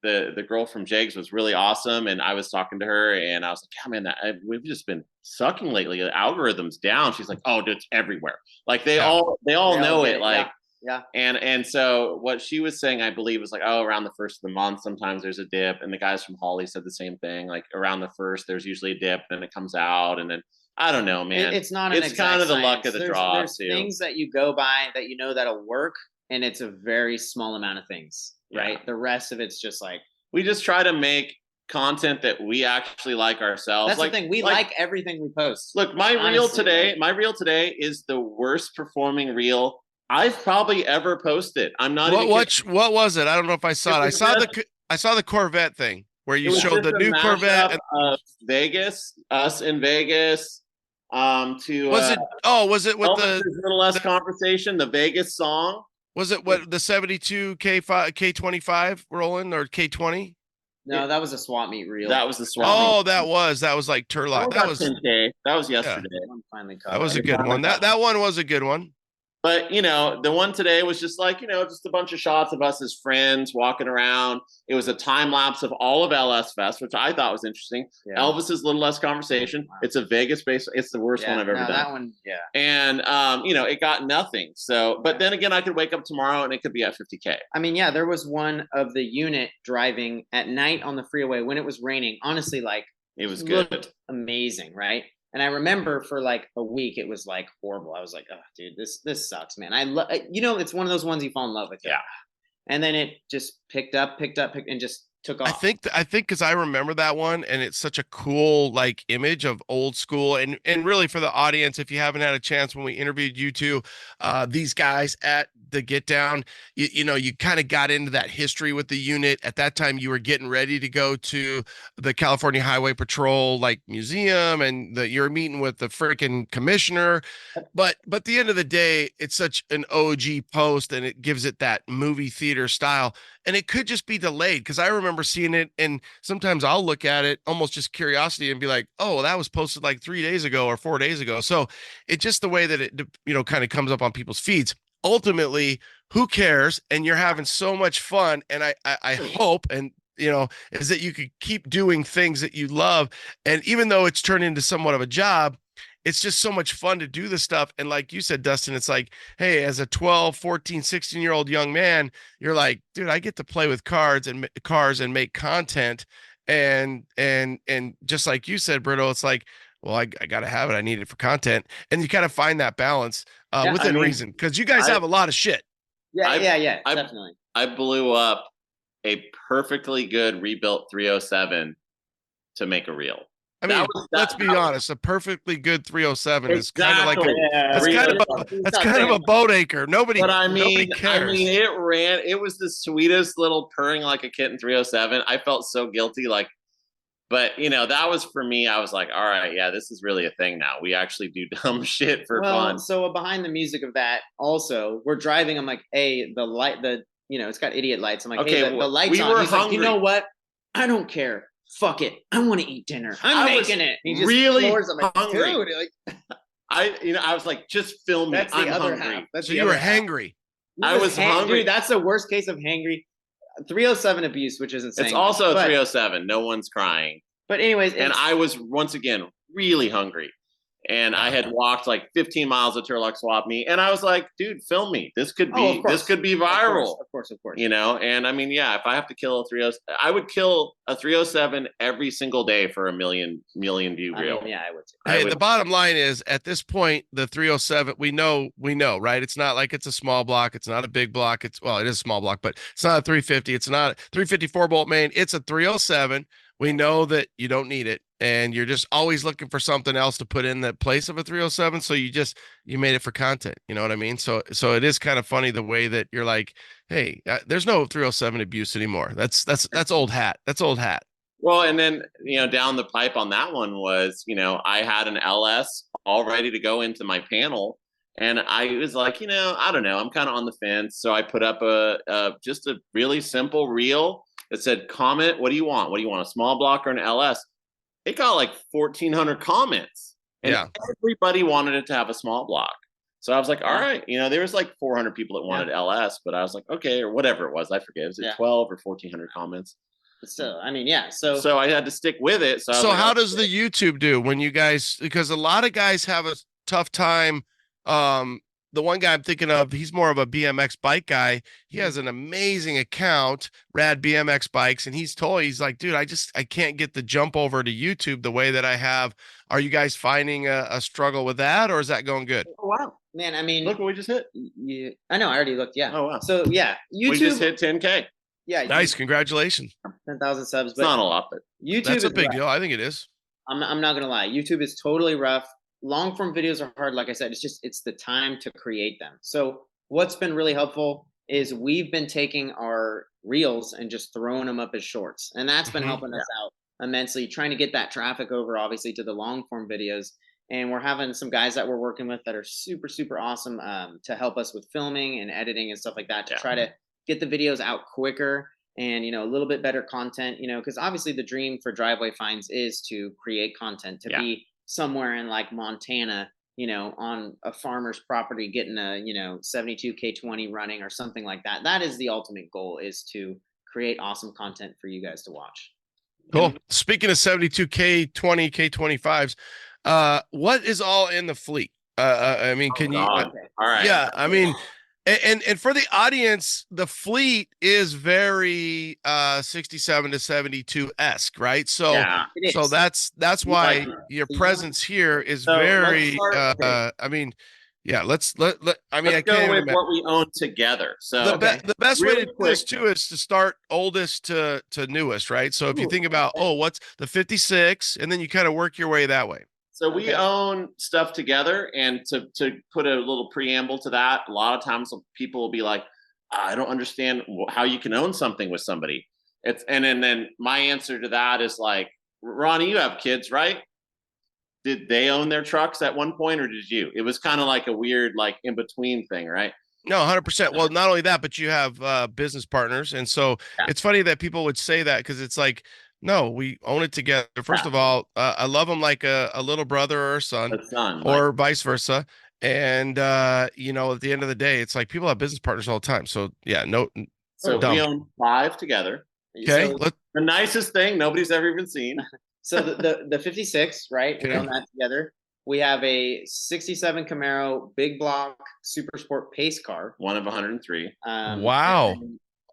The girl from Jags was really awesome, and I was talking to her, and I was like, yeah, man, we've just been sucking lately. The algorithm's down. She's like, oh, dude, it's everywhere. Like they all know it. Yeah. And so what she was saying, I believe, was like, oh, around the first of the month, sometimes there's a dip. And the guys from Holly said the same thing. Like around the first, there's usually a dip, then it comes out, and then I don't know, man. It's not. It's kind of the luck of the draw. There's things that you go by that you know that'll work, and it's a very small amount of things, right? Yeah. The rest of it's just like we just try to make content that we actually like ourselves. That's the thing. We like everything we post. Look, my reel today is the worst performing reel I've probably ever posted. I'm not even what was it? I don't know if I saw it. I saw the Corvette thing where you showed the new Corvette of Vegas, us in Vegas. To was it with the Little Less Conversation, the Vegas song? Was it what the 72 K25 rolling or K20? No, that was a swap meet reel. That was the swap meet. Oh, that was like Turlock. That was 10K. That was yesterday. Yeah. That was a good one. That one was a good one. But, you know, the one today was just like, you know, just a bunch of shots of us as friends walking around. It was a time lapse of all of LS Fest, which I thought was interesting. Yeah. Elvis's Little Less Conversation. Wow. It's a Vegas based. It's the worst one I've ever done. That one, yeah. And, you know, it got nothing. So, but then again, I could wake up tomorrow and it could be at 50K. I mean, yeah, there was one of the unit driving at night on the freeway when it was raining. Honestly, like it was good. Looked amazing, right? And I remember for like a week, it was like horrible. I was like, oh, dude, this sucks, man. You know, it's one of those ones you fall in love with. Yeah. And then it just picked up, and just took off. I think because I remember that one, and it's such a cool like image of old school, and really for the audience, if you haven't had a chance when we interviewed you two, these guys at the Get Down, you know, you kind of got into that history with the unit. At that time, you were getting ready to go to the California Highway Patrol like museum, and you're meeting with the freaking commissioner. But at the end of the day, it's such an OG post, and it gives it that movie theater style. And it could just be delayed because I remember seeing it, and sometimes I'll look at it almost just curiosity and be like, oh, well, that was posted like 3 days ago or 4 days ago. So it's just the way that it, you know, kind of comes up on people's feeds. Ultimately, who cares? And you're having so much fun. And I hope, and you know, is that you could keep doing things that you love. And even though it's turned into somewhat of a job, it's just so much fun to do this stuff. And like you said, Dustin, it's like, hey, as a 12, 14, 16-year-old young man, you're like, dude, I get to play with cars and make content. And just like you said, Brito, it's like, well, I got to have it. I need it for content. And you kind of find that balance within reason, because you guys have a lot of shit. Yeah, definitely. I blew up a perfectly good rebuilt 307 to make a reel. I mean, let's be honest. A perfectly good 307 is kind of like that's kind of a boat anchor. Nobody cares. I mean, it ran. It was the sweetest little purring like a kitten 307. I felt so guilty, but you know, that was for me. I was like, all right, yeah, this is really a thing now. We actually do dumb shit for fun. So behind the music of that, also, we're driving. I'm like, hey, it's got idiot lights. I'm like, okay, hey, the lights on. He's like, you know what? I don't care. Fuck it. I want to eat dinner. I'm making it. He just really floors. I'm like, hungry. Dude, I was like, just film me. That's the I'm other hungry. half. So you were hangry. I was hungry. Dude, that's the worst case of hangry. 307 abuse, which is insane. It's also a 307. No one's crying. But anyways, and I was once again really hungry. And I had walked like 15 miles of Turlock Swap Meet, and I was like, "Dude, film me. This could be viral." Of course. You know, and I mean, yeah, if I have to kill a 307, I would kill a 307 every single day for a million view reel. I would. Hey, the bottom line is, at this point, the 307, we know, right? It's not like it's a small block. It's not a big block. It is a small block, but it's not a 350. It's not a 354 bolt main. It's a 307. We know that you don't need it, and you're just always looking for something else to put in the place of a 307. So you made it for content. You know what I mean? So it is kind of funny the way that you're like, hey, there's no 307 abuse anymore. That's old hat. That's old hat. Well, and then, you know, down the pipe on that one was, you know, I had an LS all ready to go into my panel, and I was like, you know, I don't know, I'm kind of on the fence. So I put up just a really simple reel that said, comment, what do you want? What do you want, a small block or an LS? It got like 1,400 comments. And everybody wanted it to have a small block. So I was like, all right, you know, there was like 400 people that wanted LS, but I was like, okay, or whatever it was. I forget. Was it 12 or 1,400 comments? So, I mean, yeah. So I had to stick with it. So like, how does the YouTube do when you guys, because a lot of guys have a tough time the one guy I'm thinking of, he's more of a BMX bike guy. He has an amazing account, Rad BMX Bikes, and he's like, dude, I can't get the jump over to YouTube the way that I have. Are you guys finding a struggle with that, or is that going good? Oh, wow, man. I mean, look what we just hit. I know, I already looked. Yeah. Oh wow. So yeah, YouTube. We just hit 10K. Yeah. Nice, congratulations. 10,000 subs. It's not a lot, but YouTube that's a is big rough. deal. I think it is. I'm not gonna lie. YouTube is totally rough. Long form videos are hard. Like I said, it's the time to create them. So what's been really helpful is we've been taking our reels and just throwing them up as shorts, and that's been helping us out immensely. Trying to get that traffic over, obviously, to the long form videos. And we're having some guys that we're working with that are super, super awesome to help us with filming and editing and stuff like that to try to get the videos out quicker and, a little bit better content, because obviously the dream for Driveway Finds is to create content, to be somewhere in like Montana, on a farmer's property, getting a, 72K20 running or something like that. That is the ultimate goal, is to create awesome content for you guys to watch. Cool. Speaking of 72K20, K25s, what is all in the fleet? I mean, can you? All right. Yeah, I mean, and for the audience, the fleet is very 67 to 72 esque, right? So so that's why your presence here is very. I mean, yeah. Let's I mean, let's go with what we own together. So the best way to do this too is to start oldest to newest, right? So if you think about what's the 56, and then you kind of work your way that way. So we own stuff together, and to put a little preamble to that, a lot of times people will be like, I don't understand how you can own something with somebody. And then my answer to that is like, Ronnie, you have kids, right? Did they own their trucks at one point, or did you? It was kind of like a weird, like in between thing, right? No, 100%. Well, not only that, but you have business partners. And so it's funny that people would say that, because it's like, no, we own it together. First of all, I love them like a little brother or a son, or vice versa. And, at the end of the day, it's like people have business partners all the time. So yeah, So we own 5 together. Okay. So the nicest thing nobody's ever even seen. So the 56, right? We own that together. We have a 67 Camaro big block super sport pace car. One of 103. Wow.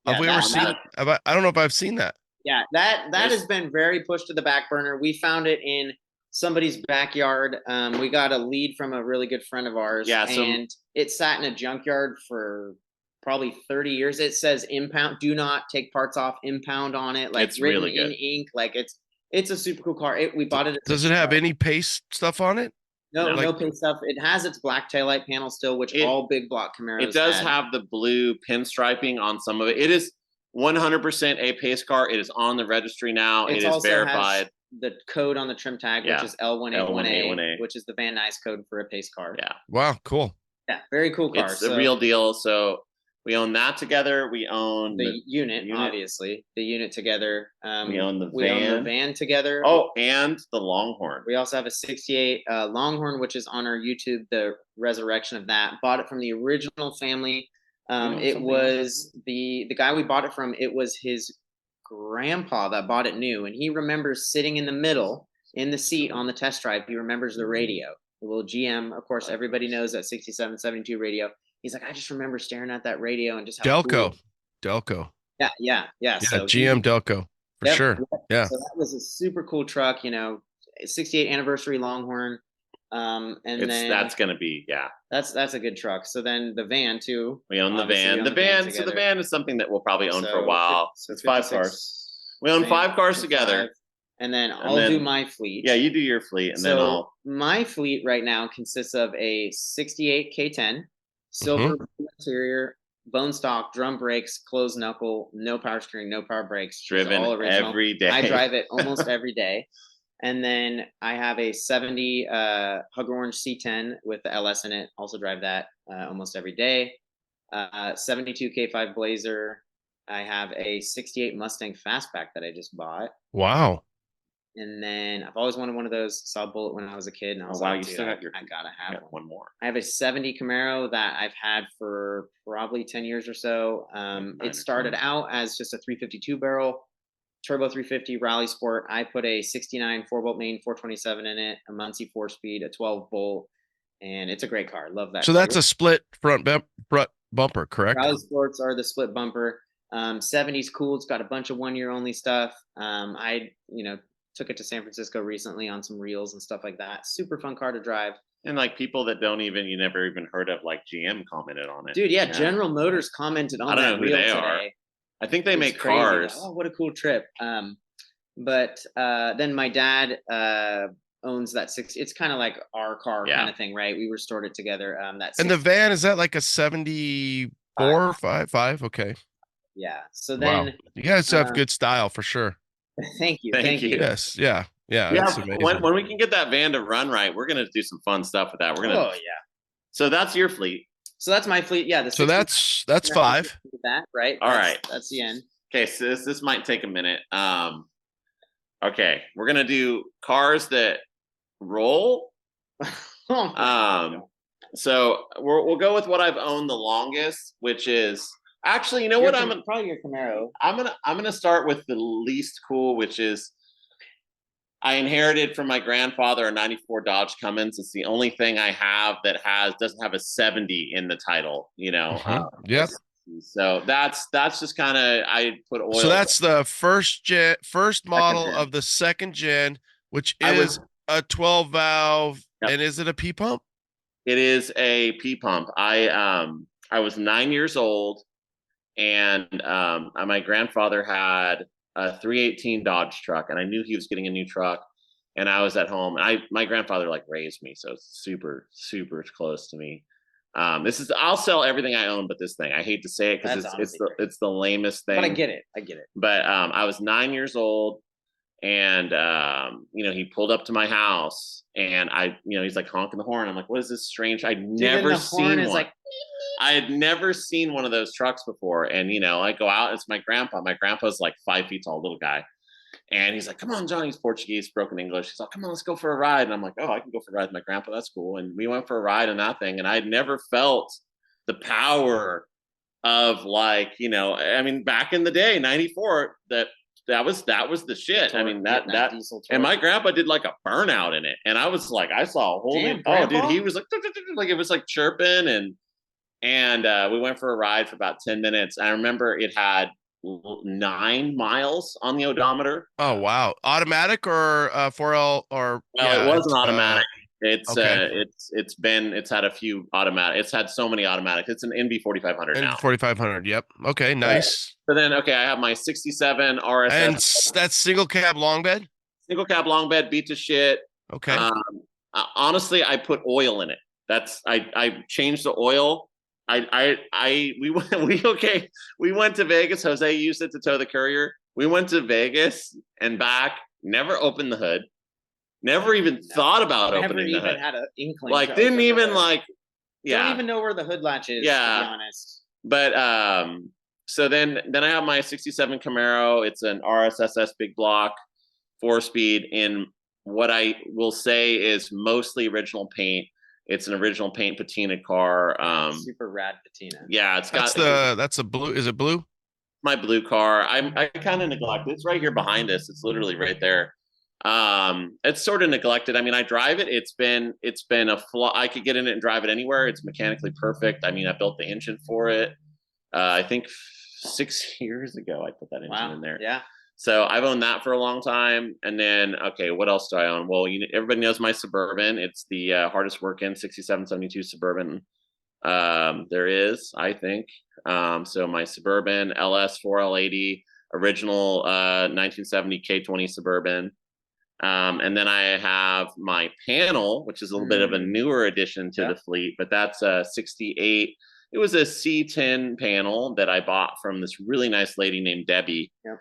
Have we ever seen it? I don't know if I've seen that. Yeah, that has been very pushed to the back burner. We found it in somebody's backyard. We got a lead from a really good friend of ours. Yeah, and it sat in a junkyard for probably 30 years. It says impound, do not take parts off, impound on it. Like it's written really good in ink. Like it's a super cool car. We bought it. Does it have any pace stuff on it? No pace stuff. It has its black taillight panel still, which all big block Camaros. It does have the blue pinstriping on some of it. It is 100% a pace car. It is on the registry now. It is verified. The code on the trim tag, which is L181A, which is the Van Nuys code for a pace car. Yeah. Wow. Cool. Yeah. Very cool car. It's the real deal. So we own that together. We own the unit, obviously. The unit together. We own the van. We own the van together. Oh, and the Longhorn. We also have a 68 Longhorn, which is on our YouTube, the resurrection of that. Bought it from the original family. It was the guy we bought it from. It was his grandpa that bought it new, and he remembers sitting in the middle in the seat on the test drive. He remembers the radio, the little GM. Of course, everybody knows that 67, 72 radio. He's like, I just remember staring at that radio and just how Delco. Yeah. So GM Delco for sure. Yeah. So that was a super cool truck. 68 anniversary Longhorn. That's gonna be that's a good truck. So then the van too. We own the van. The van is something that we'll probably own for a while. So it's 5 cars. We own 5 cars together. And then I'll do my fleet. Yeah, you do your fleet, and then my fleet right now consists of a 68 K10, silver interior, bone stock, drum brakes, closed knuckle, no power steering, no power brakes. Driven all original. Every day. I drive it almost every day. And then I have a 70 Hugger Orange C10 with the LS in it. Also drive that almost every day. 72 K5 Blazer. I have a 68 Mustang Fastback that I just bought. Wow. And then I've always wanted one of those. Saw a Bullet when I was a kid, and I was like, you still got I gotta have one more. I have a 70 Camaro that I've had for probably 10 years or so. It started out as just a 352 barrel. Turbo 350 Rally Sport. I put a 69 4-bolt main 427 in it, a Muncie 4-speed, a 12-bolt, and it's a great car. Love that. So car. that's a split front bumper, correct? Rally Sports are the split bumper. 70's cool. It's got a bunch of 1 year only stuff. I took it to San Francisco recently on some reels and stuff like that. Super fun car to drive. And like people that you never even heard of, like GM commented on it. Dude, yeah. General Motors commented on that reel today. Are. I think they make cars. Oh, what a cool trip. But then my dad owns that it's kind of like our car kind of thing, right? We restored it together. And the van, is that like a 74 5? Okay. Yeah. So then you guys have good style for sure. Thank you. Yes. Yeah. That's amazing. When we can get that van to run right, we're gonna do some fun stuff with that. We're gonna. Oh yeah. So that's your fleet. So that's my fleet. Yeah. So that's 5. That right. All right. That's the end. Okay. So this might take a minute. Okay, we're gonna do cars that roll. So we'll go with what I've owned the longest, which is actually, you know what? Probably your Camaro. I'm gonna start with the least cool, which is I inherited from my grandfather a '94 Dodge Cummins. It's the only thing I have that doesn't have a 70 in the title. Yep. So that's just kind of I put oil. So that's the first model of the second gen, which is a 12 valve. Yep. And is it a P pump? It is a P pump. I was 9 years old, and my grandfather had a 318 Dodge truck, and I knew he was getting a new truck, and I was at home. My grandfather like raised me, so it's super, super close to me. I'll sell everything I own, but this thing, I hate to say it because it's the lamest thing. But I get it. But I was 9 years old, and he pulled up to my house, and he's like honking the horn. I'm like, what is this strange? I'd never seen one. I had never seen one of those trucks before. And I go out, it's my grandpa. My grandpa's like 5 feet tall, little guy. And he's like, come on, John. He's Portuguese, broken English. He's like, come on, let's go for a ride. And I'm like, oh, I can go for a ride with my grandpa. That's cool. And we went for a ride in that thing. And I'd never felt the power of back in the day, 94, that was the shit. I mean, that and my grandpa did like a burnout in it. And I was like, I saw a whole dude, he was like it was like chirping and we went for a ride for about 10 minutes. I remember it had 9 miles on the odometer. Oh wow. Automatic or 4L or it wasn't automatic. It's had a few automatic. It's had so many automatics. It's an NB 4500 now. 4500. Yep. Okay. Nice. So then, I have my 67 RSS. And that's single cab long bed. Single cab long bed, beat to shit. Okay. Honestly, I put oil in it. I changed the oil. We went to Vegas. Jose used it to tow the Courier. We went to Vegas and back. Never opened the hood. Never even thought about opening the hood. Never even had an inkling. Didn't even Don't even know where the hood latch is. Yeah. To be honest. But so then I have my 67 Camaro. It's an RSSS big block, 4-speed in what I will say is mostly original paint. It's an original paint patina car. Super rad patina. Yeah, that's a blue. Is it blue? My blue car. I kind of neglected. It's right here behind us. It's literally right there. It's sort of neglected. I mean, I drive it. It's been a flaw. I could get in it and drive it anywhere. It's mechanically perfect. I mean, I built the engine for it. I think 6 years ago I put that engine in there. Yeah. So I've owned that for a long time. And then, what else do I own? Well, everybody knows my Suburban. It's the hardest working 6772 Suburban there is, I think. So my Suburban LS 4L80 original 1970 K20 Suburban. And then I have my panel, which is a little bit of a newer addition to the fleet, but that's a 68. It was a C10 panel that I bought from this really nice lady named Debbie. Yep.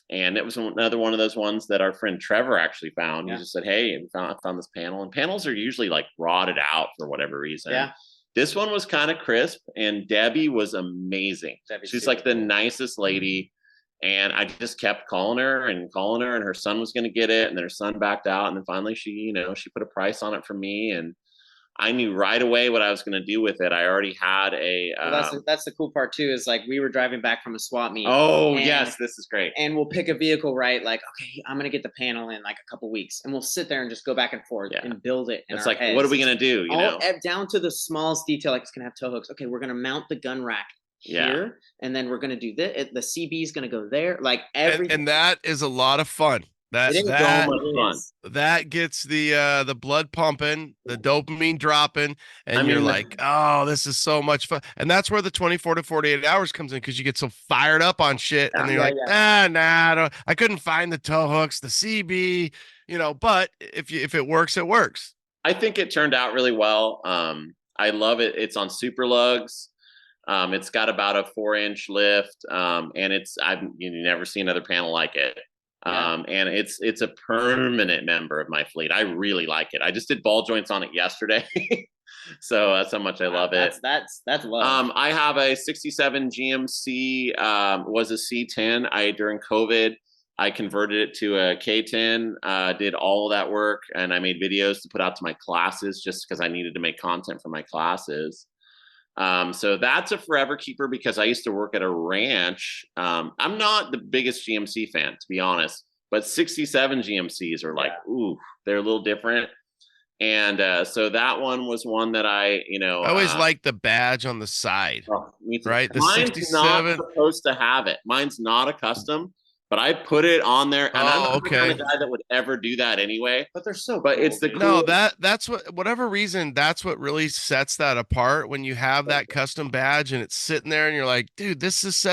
And it was another one of those ones that our friend Trevor actually found. He just said, hey, I found this panel. And panels are usually like rotted out for whatever reason. Yeah. This one was kind of crisp, and Debbie was amazing. She's like the nicest lady. And I just kept calling her, and her son was going to get it. And then her son backed out. And then finally she put a price on it for me. And I knew right away what I was going to do with it. I already had a. That's the cool part too. Is like we were driving back from a swap meet. Oh yes, this is great. And we'll pick a vehicle, right? Like, okay, I'm gonna get the panel in like a couple weeks, and we'll sit there and just go back and forth and build it. It's like, what are we gonna do? You know, down to the smallest detail. Like it's gonna have tow hooks. Okay, we're gonna mount the gun rack here, and then we're gonna do this. The CB is gonna go there. Like everything, and that is a lot of fun. That gets the blood pumping, the dopamine dropping, and you're like, oh, this is so much fun. And that's where the 24 to 48 hours comes in, because you get so fired up on shit, and then you're like, I couldn't find the tow hooks, the CB, you know. But if it works, it works. I think it turned out really well. I love it. It's on super lugs. It's got about a 4-inch lift, and I've never seen another panel like it. And it's a permanent member of my fleet. I really like it. I just did ball joints on it yesterday. So that's how much I love it. That's love. I have a 67 GMC, was a C10. During COVID, I converted it to a K10, did all of that work, and I made videos to put out to my classes just because I needed to make content for my classes. So that's a forever keeper because I used to work at a ranch. I'm not the biggest GMC fan, to be honest, but 67 GMCs are like, ooh, they're a little different. And so that one was one that I always like the badge on the side, right? The mine's 67 not supposed to have it. Mine's not a custom, but I put it on there, and I'm not the kind of guy that would ever do that anyway. But they're so. But cool. it's the cool. No, that's whatever reason, that's what really sets that apart. When you have that custom badge and it's sitting there, and you're like, dude, this is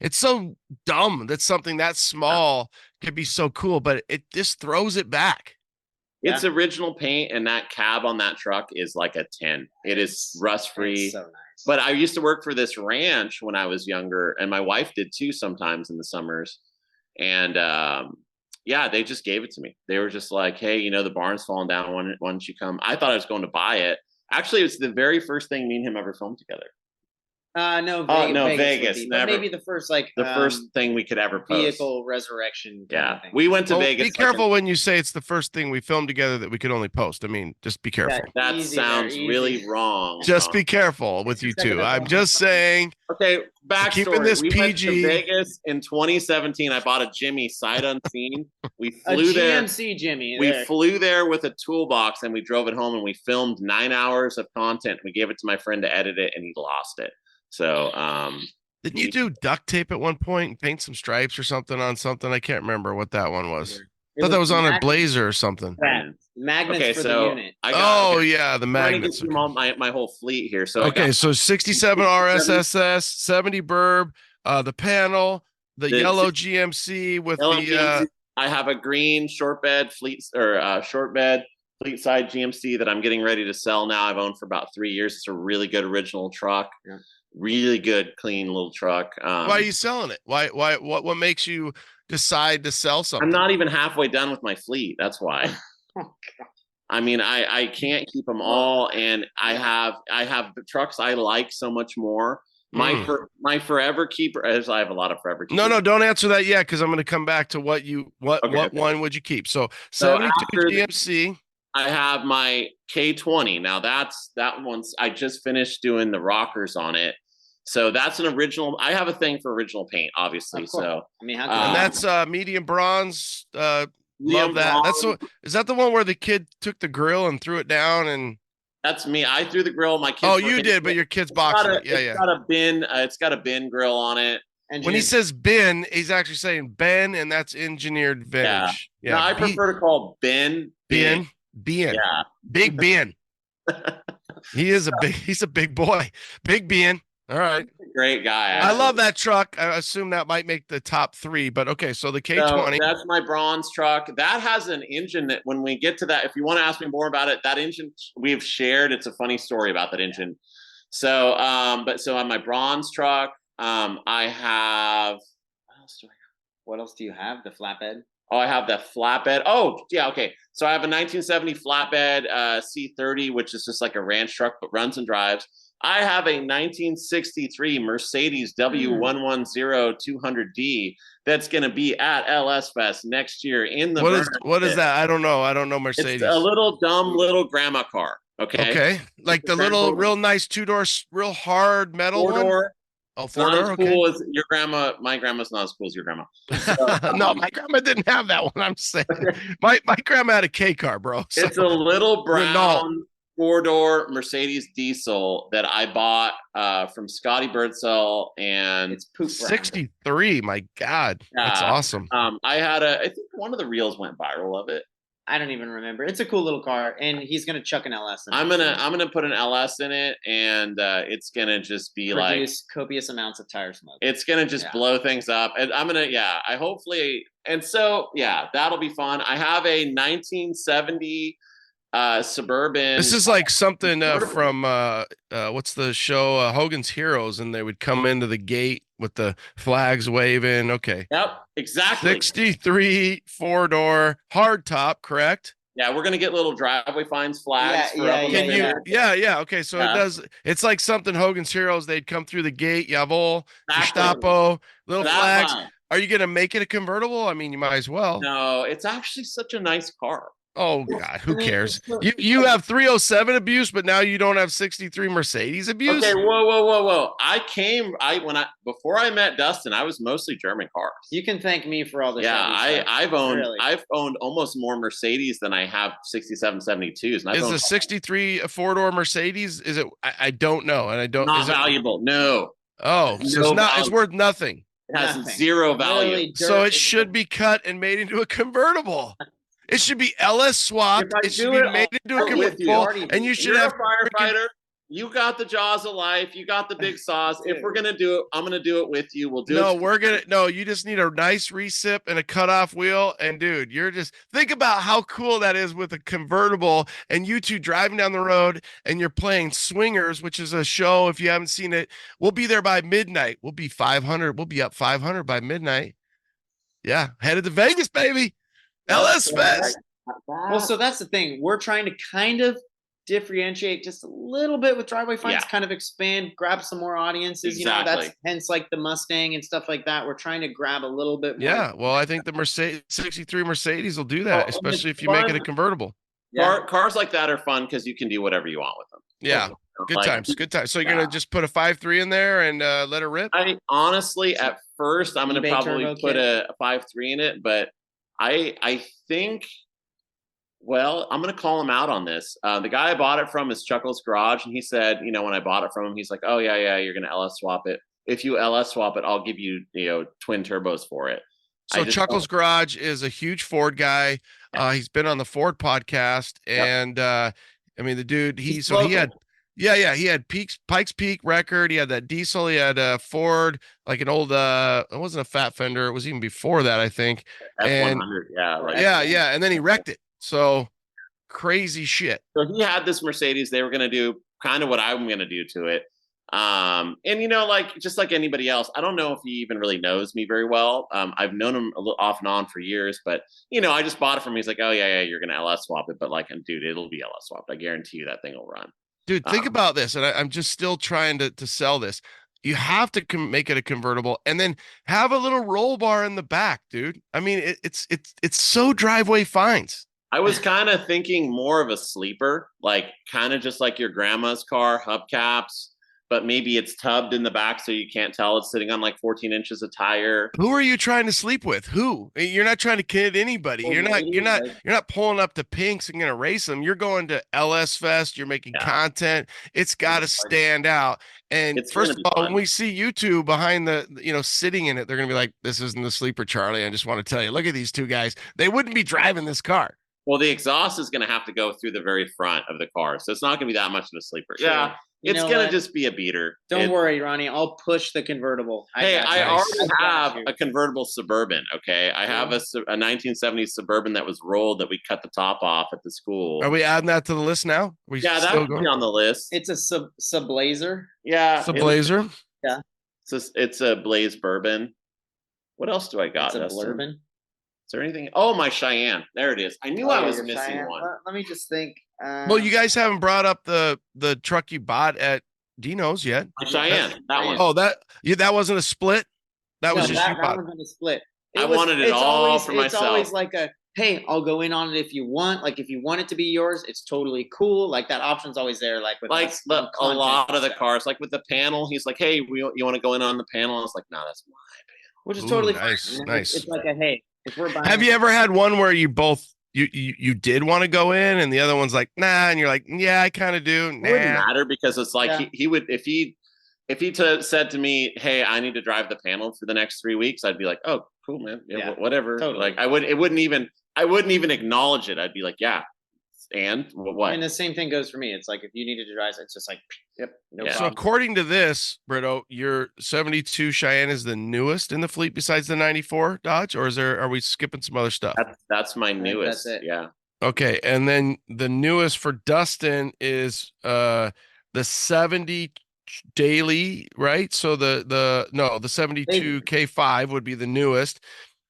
it's so dumb that something that small could be so cool, but it just throws it back. It's original paint, and that cab on that truck is like a 10. It is rust free. So nice. But I used to work for this ranch when I was younger, and my wife did too sometimes in the summers. And they just gave it to me. They were just like, hey, the barn's falling down. Why don't you come? I thought I was going to buy it. Actually, it's the very first thing me and him ever filmed together. No, Vegas. Never. Maybe the first first thing we could ever post. Vehicle resurrection. Kind of thing. We went to Vegas. Be careful when you say it's the first thing we filmed together that we could only post. I mean, just be careful. That sounds really wrong. Just be careful with you two. I'm just saying. Okay, backstory. Keeping this we PG. Went to Vegas in 2017. I bought a Jimmy sight unseen. We flew there. GMC Jimmy. We flew there with a toolbox, and we drove it home, and we filmed 9 hours of content. We gave it to my friend to edit it, and he lost it. So, didn't you do duct tape at one point and paint some stripes or something on something? I can't remember what that one was. I thought that was on a Blazer or something. Magnets for the unit. The magnets. My whole fleet here. So so 67 RSSS, 70 Burb, the panel, the yellow GMC with GMC. I have a green short bed fleet side GMC that I'm getting ready to sell now. I've owned for about 3 years. It's a really good original truck. Yeah. Really good, clean little truck. Why are you selling it? What makes you decide to sell something? I'm not even halfway done with my fleet. That's why. I mean, I can't keep them all, and I have the trucks I like so much more. My forever keeper, as I have a lot of forever keepers. No, don't answer that yet, because I'm going to come back to what one would you keep? So 72 GMC. I have my K20. Now that one's, I just finished doing the rockers on it. So that's an original. I have a thing for original paint, obviously. So I mean, and that's medium bronze. Love that. Bronze. Is that the one where the kid took the grill and threw it down? And that's me. I threw the grill. My kids. Oh, you did, but your kids boxed it. Yeah, It's got a bin. It's got a bin grill on it. When he says bin, he's actually saying Ben, and that's engineered vintage. Yeah. No, I prefer to call Ben. Ben. Yeah. Big Ben. He's a big boy. Big Ben. All right. Great guy. I love that truck. I assume that might make the top 3, but okay. So the K20. So that's my bronze truck. That has an engine that when we get to that, if you want to ask me more about it, that engine we've shared. It's a funny story about that engine. So, so on my bronze truck, I have, what else do you have? The flatbed? Oh, I have that flatbed. Oh, yeah. Okay. So I have a 1970 flatbed C30, which is just like a ranch truck, but runs and drives. I have a 1963 Mercedes W110 200D that's going to be at LS Fest next year in the. What is that? I don't know. I don't know Mercedes. It's a little dumb little grandma car. Okay. Like the little, real nice 2-door, real hard metal one. 4-door. Oh, It's not 4-door. as cool as your grandma. My grandma's not as cool as your grandma. So, No, my grandma didn't have that one. I'm saying my grandma had a K car, bro. So. It's a little brown Renault. 4-door Mercedes diesel that I bought from Scotty Birdsell, and It's poop brown. 63. My God, that's awesome. I think one of the reels went viral of it. I don't even remember. It's a cool little car, and he's gonna chuck an LS in it. I'm gonna put an LS in it, and it's gonna just be produce copious amounts of tire smoke. It's gonna just blow things up, and I hopefully, and so that'll be fun. I have a 1970 Suburban. This is like something from what's the show, Hogan's Heroes, and they would come into the gate with the flags waving. Okay. Yep, exactly. 63 4-door hard top, correct? Yeah, we're gonna get little driveway fines flags. Yeah. Okay, so it does. It's like something Hogan's Heroes. They'd come through the gate. Yavo, Gestapo, little flags. Are you gonna make it a convertible? I mean, you might as well. No, it's actually such a nice car. Oh God, who cares? You have 307 abuse, but now you don't have 63 Mercedes abuse. Okay, whoa! Before I met Dustin, I was mostly German cars. You can thank me for all this. Yeah, I've owned almost more Mercedes than I have 67 72s. And is a 63 a 4-door Mercedes? Is it? I don't know, and I don't. Not valuable. No. Oh, so it's not. It's worth nothing. It has zero value. Really so it should be cut and made into a convertible. It should be LS swapped. It should be made into a convertible, and you should have a firefighter. You got the jaws of life. You got the big saws. If we're gonna do it, I'm gonna do it with you. We'll do it. No, you just need a nice recip and a cutoff wheel. And dude, you're just think about how cool that is with a convertible, and you two driving down the road, and you're playing Swingers, which is a show. If you haven't seen it, we'll be there by midnight. We'll be 500. We'll be up 500 by midnight. Yeah, headed to Vegas, baby. LS Fest. Well, so that's the thing. We're trying to kind of differentiate just a little bit with driveway fines, kind of expand, grab some more audiences. Exactly. You know, that's hence like the Mustang and stuff like that. We're trying to grab a little bit more. Yeah, well, I think the Mercedes 63 Mercedes will do that, especially if you make it a convertible. Cars like that are fun because you can do whatever you want with them. Yeah. Good times. So you're gonna just put a 5.3 in there and let it rip? I honestly, at first, I'm gonna probably put a 5.3 in it, but I think, well, I'm going to call him out on this. The guy I bought it from is Chuckles Garage, and he said, when I bought it from him, he's like, oh, yeah, you're going to LS swap it. If you LS swap it, I'll give you, twin turbos for it. So Chuckles Garage is a huge Ford guy. He's been on the Ford podcast, and I mean, the dude, he had Pikes Peak record. He had that diesel. He had a Ford, like an old, it wasn't a fat fender. It was even before that, I think. F100, and then he wrecked it. So crazy shit. So he had this Mercedes. They were going to do kind of what I'm going to do to it. And just like anybody else, I don't know if he even really knows me very well. I've known him a little off and on for years, but I just bought it from him. He's like, oh yeah, you're going to LS swap it. But dude, it'll be LS swapped. I guarantee you that thing will run. Dude, think about this, and I'm just still trying to sell this. You have to make it a convertible, and then have a little roll bar in the back, dude. I mean, it's so driveway fines. I was kind of thinking more of a sleeper, like kind of just like your grandma's car, hubcaps, but maybe it's tubbed in the back so you can't tell it's sitting on like 14 inches of tire. Who are you trying to sleep with? Who? You're not trying to kid anybody. You're not pulling up to Pinks and gonna race them. You're going to LS Fest. You're making content. It's got to stand out. And first of all, when we see you two behind the, sitting in it, they're gonna be like, "This isn't the sleeper, Charlie." I just want to tell you, look at these two guys. They wouldn't be driving this car. Well, the exhaust is going to have to go through the very front of the car, so it's not going to be that much of a sleeper. Sure. Yeah. It's going to just be a beater. Don't worry, Ronnie. I'll push the convertible. I already have a convertible Suburban, okay? I have a 1970s Suburban that was rolled that we cut the top off at the school. Are we adding that to the list now? That would be on the list. It's a Subblazer. Yeah. Subblazer? Yeah. It's a Blaze Bourbon. What else do I got? It's a Bourbon. Is there anything? Oh, my Cheyenne. There it is. I knew I was missing Cheyenne. One. Let me just think. Well, you guys haven't brought up the truck you bought at Dino's yet. My Cheyenne. That one. Oh, that wasn't a split? That was just you bought. That wasn't a split. I wanted it all for myself. It's always like hey, I'll go in on it if you want. Like, if you want it to be yours, it's totally cool. Like, that option's always there. Like, with like us, a lot of the cars, like with the panel, he's like, hey, you want to go in on the panel? I was like, no, that's my panel. Which is totally nice, fine. nice. It's like a, hey, if we're buying. Have you ever had one where you both you did want to go in and the other one's like, nah, and you're like, yeah, I kind of do. Nah. It wouldn't matter because it's like he would if he said to me, hey, I need to drive the panel for the next 3 weeks, I'd be like, oh, cool, man, whatever. Totally. Like I wouldn't even acknowledge it. I'd be like, yeah, and what? And the same thing goes for me. It's like, if you needed to drive, it's just like, yep, no problem. So according to this, Brito, your 72 Cheyenne is the newest in the fleet besides the 94 Dodge, or are we skipping some other stuff? That's my newest. That's it. Yeah. Okay, and then the newest for Dustin is the 70 daily, right? So the 72 K5 would be the newest,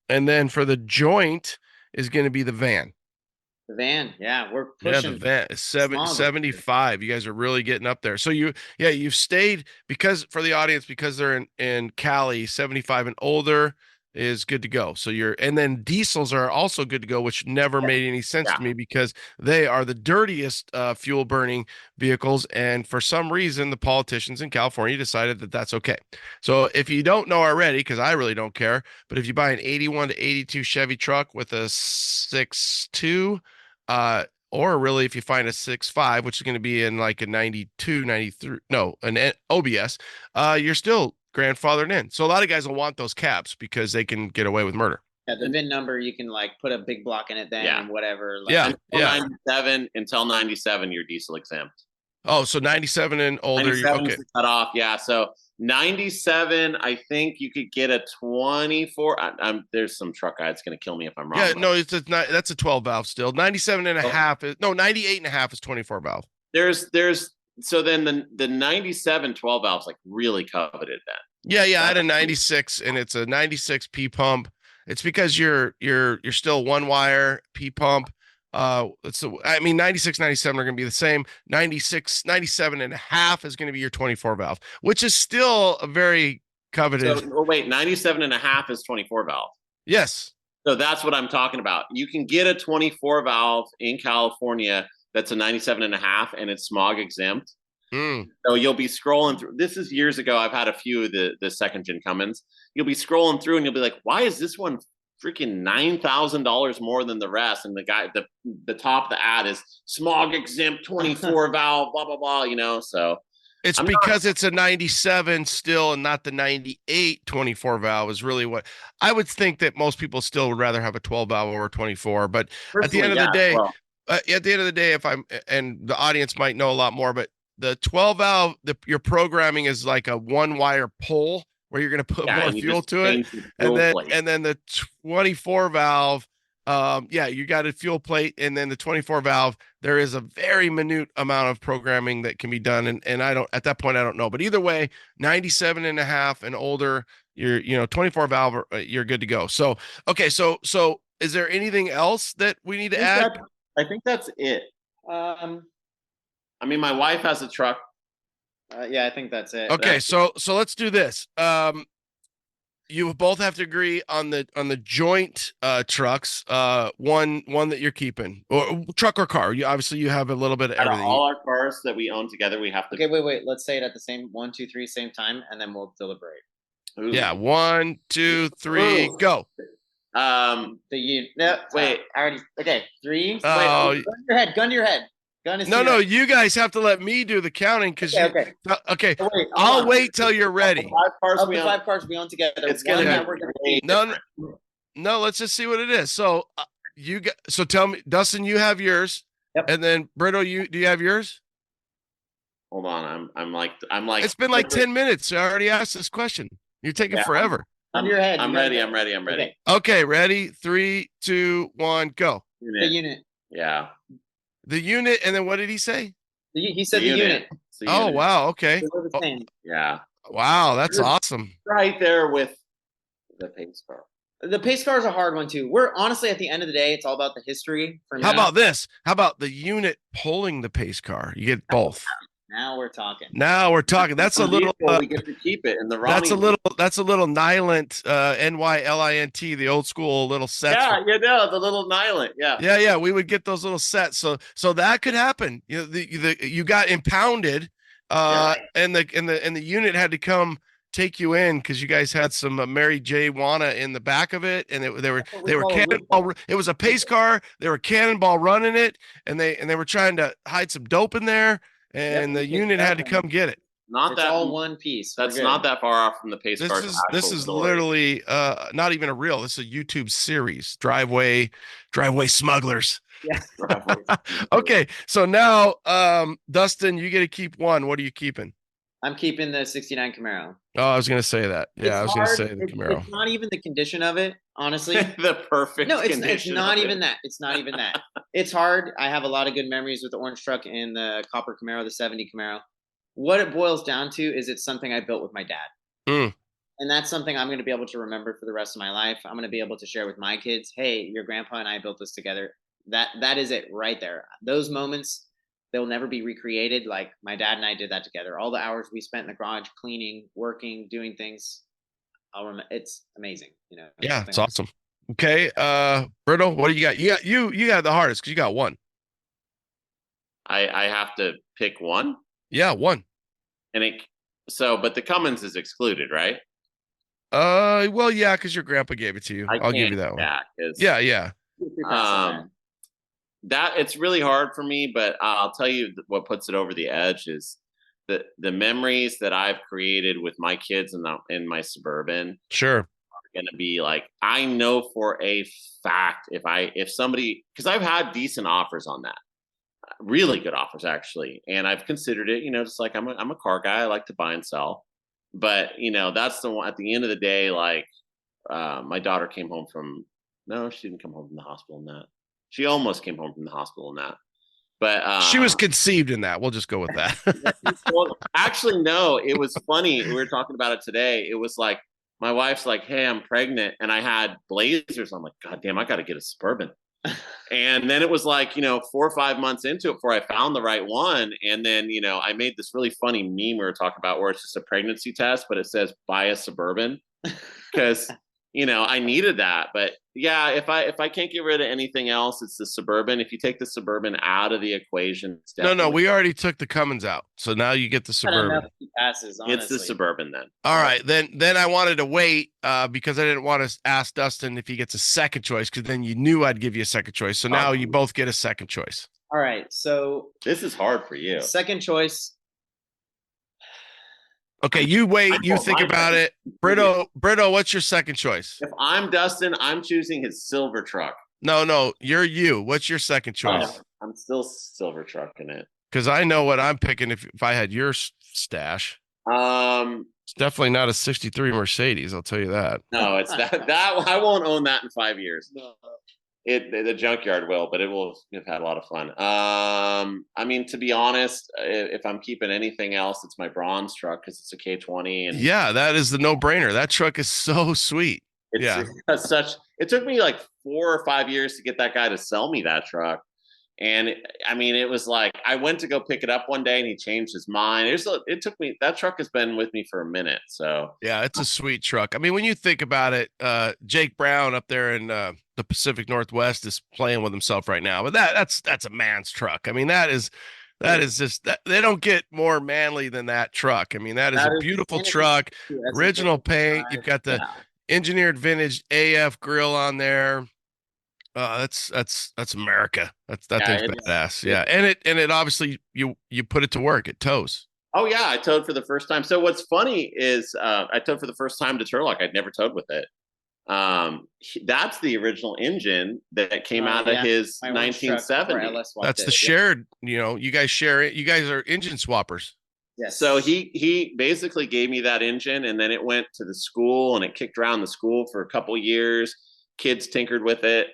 and then for the joint is going to be the van. The van, we're pushing. The van is 75. You guys are really getting up there. So you've stayed, because for the audience, because they're in Cali, 75 and older is good to go. So and then diesels are also good to go, which never made any sense to me because they are the dirtiest fuel burning vehicles. And for some reason, the politicians in California decided that that's okay. So if you don't know already, because I really don't care, but if you buy an 81 to 82 Chevy truck with a 6.2, or really if you find a 6.5, which is going to be in like a 92, 93, an OBS, you're still grandfathered in. So a lot of guys will want those cabs because they can get away with murder. Yeah, the VIN number, you can like put a big block in it then and whatever. Like, until 97, you're diesel exempt. Oh, so 97 and older. 97 is cut off. Yeah. So 97, I think you could get a 24. There's some truck guy that's going to kill me if I'm wrong. Yeah, no, that's a 12 valve still. 97 and a half is 98 and a half is 24 valve. So then the 97 12 valves like really coveted then. Yeah, I had a 96 and it's a 96 P pump. It's because you're still one wire P pump. 96, 97 are going to be the same. 96, 97 and a half is going to be your 24 valve, which is still a very coveted. So, wait, 97 and a half is 24 valve. Yes. So that's what I'm talking about. You can get a 24 valve in California that's a 97 and a half and it's smog exempt. So you'll be scrolling through. This is years ago. I've had a few of the second gen Cummins. You'll be scrolling through and you'll be like, why is this one freaking $9,000 more than the rest? And the guy, the top of the ad is smog exempt 24 valve, blah, blah, blah, so. It's because it's a 97 still and not the 98 24 valve is really what I would think that most people still would rather have a 12 valve over 24. But at the end of the day, and the audience might know a lot more, but the 12 valve, your programming is like a one wire pull where you're going to put more fuel to it. And then the 24 valve, you got a fuel plate. And then the 24 valve, there is a very minute amount of programming that can be done. And at that point, I don't know, but either way, 97 and a half and older, you're 24 valve, you're good to go. So, okay. So is there anything else that we need to add? I think that's it. My wife has a truck. I think that's it. Okay, so let's do this. You both have to agree on the joint trucks. One that you're keeping, or truck or car. You have a little bit of everything. All our cars that we own together, we have to. Okay, wait. Let's say it at the same 1, 2, 3, same time, and then we'll deliberate. Ooh. Yeah, 1, 2, 3, go. Wait, I already. Okay, 3. Oh, wait, gun to your head. No, you guys have to let me do the counting because okay. Okay, I'll wait till you're ready. 5 cars we own together. It's gonna be no. Let's just see what it is. So tell me, Dustin, you have yours, and then Brito, do you have yours? Hold on, I'm like. It's been like 10 minutes. I already asked this question. You're taking forever. On your head. I'm ready. Okay, ready? 3, 2, 1, go. The unit. Yeah. The unit, and then what did he say? He said the unit. Oh, wow. Okay. Yeah. Wow, that's awesome. Right there with the pace car. The pace car is a hard one too. We're honestly, at the end of the day, it's all about the history. How about this? How about the unit pulling the pace car? You get both. Now we're talking. That's a little. We get to keep it in the Ronnie. That's a little Nylint, NYLINT, the old school little sets. The little Nylint. Yeah. We would get those little sets. So that could happen. You know, you got impounded, and the unit had to come take you in because you guys had some Mary J. Wanna in the back of it, and they were cannonball. It was a pace car. They were cannonball running it, and they were trying to hide some dope in there, and the unit had to come get it. It's all one piece. That's not that far off from the pace car. This is literally not even a reel. This is a YouTube series. Driveway smugglers. Yeah. Okay, so now Dustin, you get to keep one. What are you keeping? I'm keeping the 69 Camaro. Oh, I was going to say that. Yeah, I was going to say the Camaro. It's not even the condition of it, honestly. The perfect condition. No, it's not even that. It's not even that. It's hard. I have a lot of good memories with the orange truck and the copper Camaro, the 70 Camaro. What it boils down to is it's something I built with my dad. And that's something I'm going to be able to remember for the rest of my life. I'm going to be able to share with my kids. Hey, your grandpa and I built this together. That is it right there. Those moments, they'll never be recreated. Like my dad and I did that together. All the hours we spent in the garage, cleaning, working, doing things. It's amazing. You know. Yeah, it's awesome. Okay. Brito, what do you got? You got the hardest because you got one. I have to pick one. Yeah, one. But the Cummins is excluded, right? Well, yeah, because your grandpa gave it to you. I'll give you that one. Yeah. That it's really hard for me, but I'll tell you what puts it over the edge is the memories that I've created with my kids in my Suburban. Sure. Are going to be like, I know for a fact if somebody, because I've had decent offers on that. Really good offers actually, and I've considered it. You know, just like I'm a car guy. I like to buy and sell, but you know that's the one. At the end of the day, like my daughter came home from. No, she didn't come home from the hospital in that. She almost came home from the hospital in that, but she was conceived in that. We'll just go with that. Well, actually, no. It was funny. We were talking about it today. It was like my wife's like, "Hey, I'm pregnant," and I had Blazers. I'm like, "God damn, I got to get a Suburban." And then it was like, 4 or 5 months into it before I found the right one. And then, I made this really funny meme we were talking about where it's just a pregnancy test, but it says buy a Suburban because, I needed that. But yeah, if I can't get rid of anything else, it's the Suburban. If you take the Suburban out of the equation, it's no, we already took the Cummins out. So now you get the Suburban. Passes, it's the Suburban then. All right. Then I wanted to wait because I didn't want to ask Dustin if he gets a second choice because then you knew I'd give you a second choice. So now you both get a second choice. All right. So this is hard for you. Second choice. Okay, you wait. You think about it. Brito, what's your second choice? If I'm Dustin, I'm choosing his silver truck. No, you're you. What's your second choice? I'm still silver trucking it. Because I know what I'm picking if I had your stash. It's definitely not a 63 Mercedes, I'll tell you that. No, it's that I won't own that in 5 years. No. The junkyard will, but it will have had a lot of fun. I mean, to be honest, if I'm keeping anything else, it's my bronze truck because it's a K20. And yeah, that is the no-brainer. That truck is so sweet. It took me like 4 or 5 years to get that guy to sell me that truck. And it was like I went to go pick it up one day and he changed his mind. It took me. That truck has been with me for a minute. So yeah, it's a sweet truck. I mean, when you think about it, Jake Brown up there in the Pacific Northwest is playing with himself right now. But that's a man's truck. I mean, that is just that they don't get more manly than that truck. I mean, that is a beautiful truck, original paint. You've got the engineered vintage AF grill on there. That's America. That thing's badass. Yeah. And it obviously you put it to work. It tows. Oh yeah. I towed for the first time. So what's funny is I towed for the first time to Turlock. I'd never towed with it. That's the original engine that came out of his 1970. That's the shared, you guys share it. You guys are engine swappers. Yes. So he basically gave me that engine and then it went to the school and it kicked around the school for a couple years. Kids tinkered with it.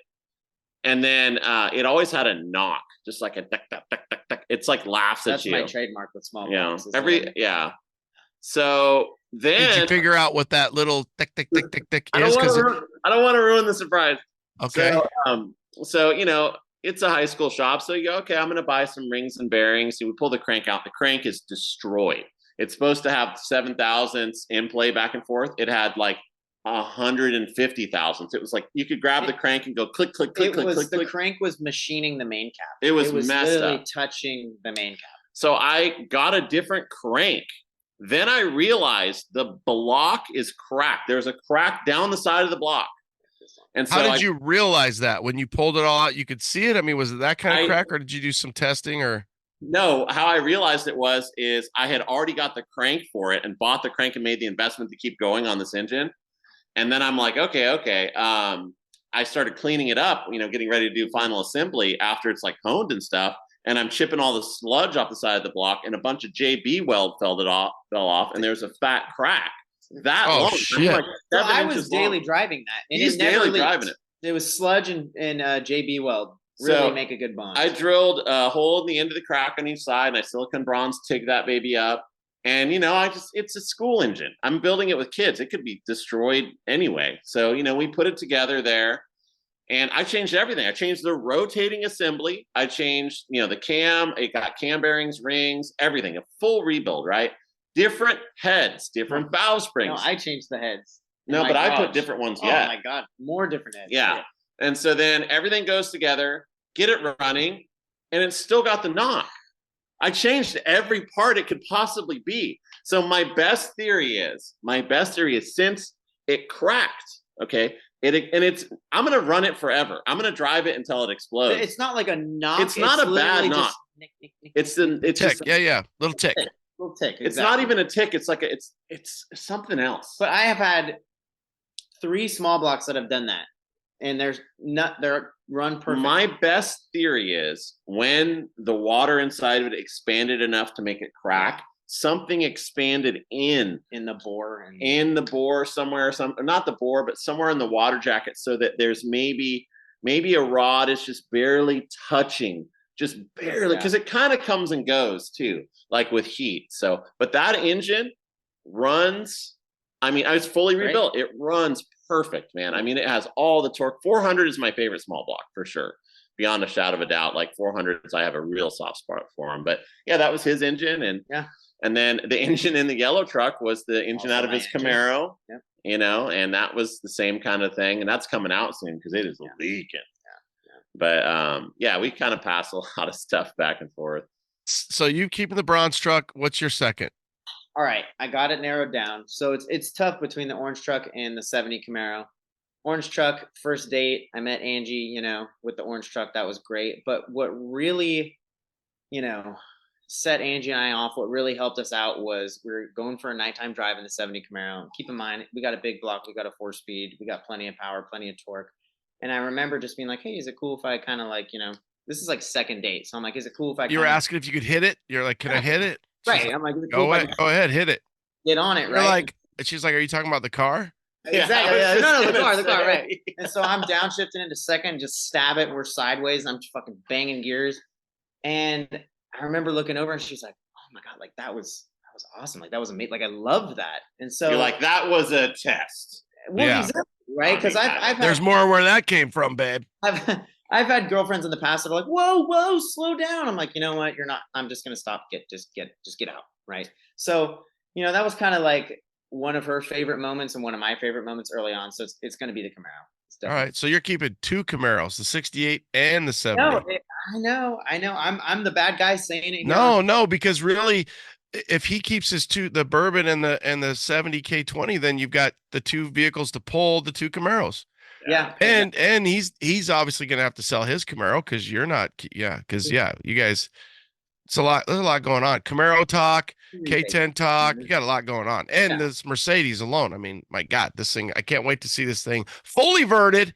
And then it always had a knock, just like a duck, duck, duck, duck, duck. It's like laughs at you. That's my trademark with small blocks. So then did you figure out what that little tick tick tick tick tick is? I don't want to ruin the surprise. Okay. So it's a high school shop. So you go, okay, I'm going to buy some rings and bearings. And we pull the crank out. The crank is destroyed. It's supposed to have 7 thousandths in play back and forth. It had like 150 thousandths. It was like you could grab the crank and go click, click, click, click, click. The crank was machining the main cap. It was messed literally up. touching the main cap. So I got a different crank. Then I realized the block is cracked. There's a crack down the side of the block. And so how did you realize that when you pulled it all out? You could see it. I mean, was it that kind of crack, or did you do some testing? Or no? How I realized it is I had already got the crank for it and bought the crank and made the investment to keep going on this engine. And then I'm like, okay. I started cleaning it up, getting ready to do final assembly after it's like honed and stuff. And I'm chipping all the sludge off the side of the block, and a bunch of JB weld fell off, and there's a fat crack. That long. Shit. Like so I was daily driving that. And He's daily driving it. It was sludge and JB weld. Really make a good bond. I drilled a hole in the end of the crack on each side, and I silicone bronze TIG that baby up. And, it's a school engine. I'm building it with kids. It could be destroyed anyway. So, we put it together there. And I changed everything. I changed the rotating assembly. I changed, the cam. It got cam bearings, rings, everything. A full rebuild, right? Different heads, different valve springs. No, I changed the heads. No, but I put different ones yet. Oh, my God. More different heads. Yeah. And so then everything goes together, get it running, and it's still got the knock. I changed every part it could possibly be. So my best theory is since it cracked, okay, I'm going to run it forever. I'm going to drive it until it explodes. It's not like a knock. It's not a bad knock. It's tick. Just, little tick. Little tick. It's not even a tick. It's like it's something else. But I have had 3 small blocks that have done that, and they're run perfect. My best theory is when the water inside of it expanded enough to make it crack, something expanded in the bore somewhere, not the bore, but somewhere in the water jacket, so that there's maybe a rod is just barely touching, because it kind of comes and goes too, like with heat. So, but that engine runs. I mean, I was fully rebuilt. It runs perfect, man. I mean, it has all the torque. 400 is my favorite small block for sure, beyond a shadow of a doubt. Like 400s, I have a real soft spot for them. But yeah, that was his engine, and then the engine in the yellow truck was the engine out of his Camaro. Yep. And that was the same kind of thing, and that's coming out soon because it is leaking. But we kind of pass a lot of stuff back and forth. So you keeping the bronze truck? What's your second? All right, I got it narrowed down. So it's tough between the orange truck and the 70 Camaro. Orange truck, first date, I met Angie, with the orange truck. That was great. But what really, set Angie and I off, what really helped us out was we were going for a nighttime drive in the 70 Camaro. Keep in mind, we got a big block, we got a 4-speed, we got plenty of power, plenty of torque. And I remember just being like, hey, is it cool if I kind of like, this is like second date. So I'm like, is it cool if I You were asking if you could hit it? You're like, can I hit it? Right. Like, I'm like, go ahead, hit it. Get on it, You're right? like, and she's like, are you talking about the car? Exactly. Yeah. No, the car, right. And so I'm downshifting into second, just stab it. We're sideways, and I'm just fucking banging gears. And I remember looking over, and she's like, oh my God, like that was awesome. Like that was amazing. Like I loved that. And so you're like, that was a test. Well, exactly, right? Because I've there's more where that came from, babe. I've had girlfriends in the past that are like, whoa, slow down. I'm like, you know what? You're not. I'm just gonna stop. Just get out, right? So that was kind of like one of her favorite moments and one of my favorite moments early on. So it's gonna be the Camaro. All right, so you're keeping 2 Camaros, the 68 and the 70. No, I know. I'm the bad guy saying it. No, because really, if he keeps the bourbon and the 70 K20, then you've got the 2 vehicles to pull the 2 Camaros. Yeah. And he's obviously going to have to sell his Camaro because you're not. Yeah. Because you guys, there's a lot going on. Camaro talk, K10 talk. You got a lot going on. And this Mercedes alone. I mean, my God, this thing, I can't wait to see this thing fully verted.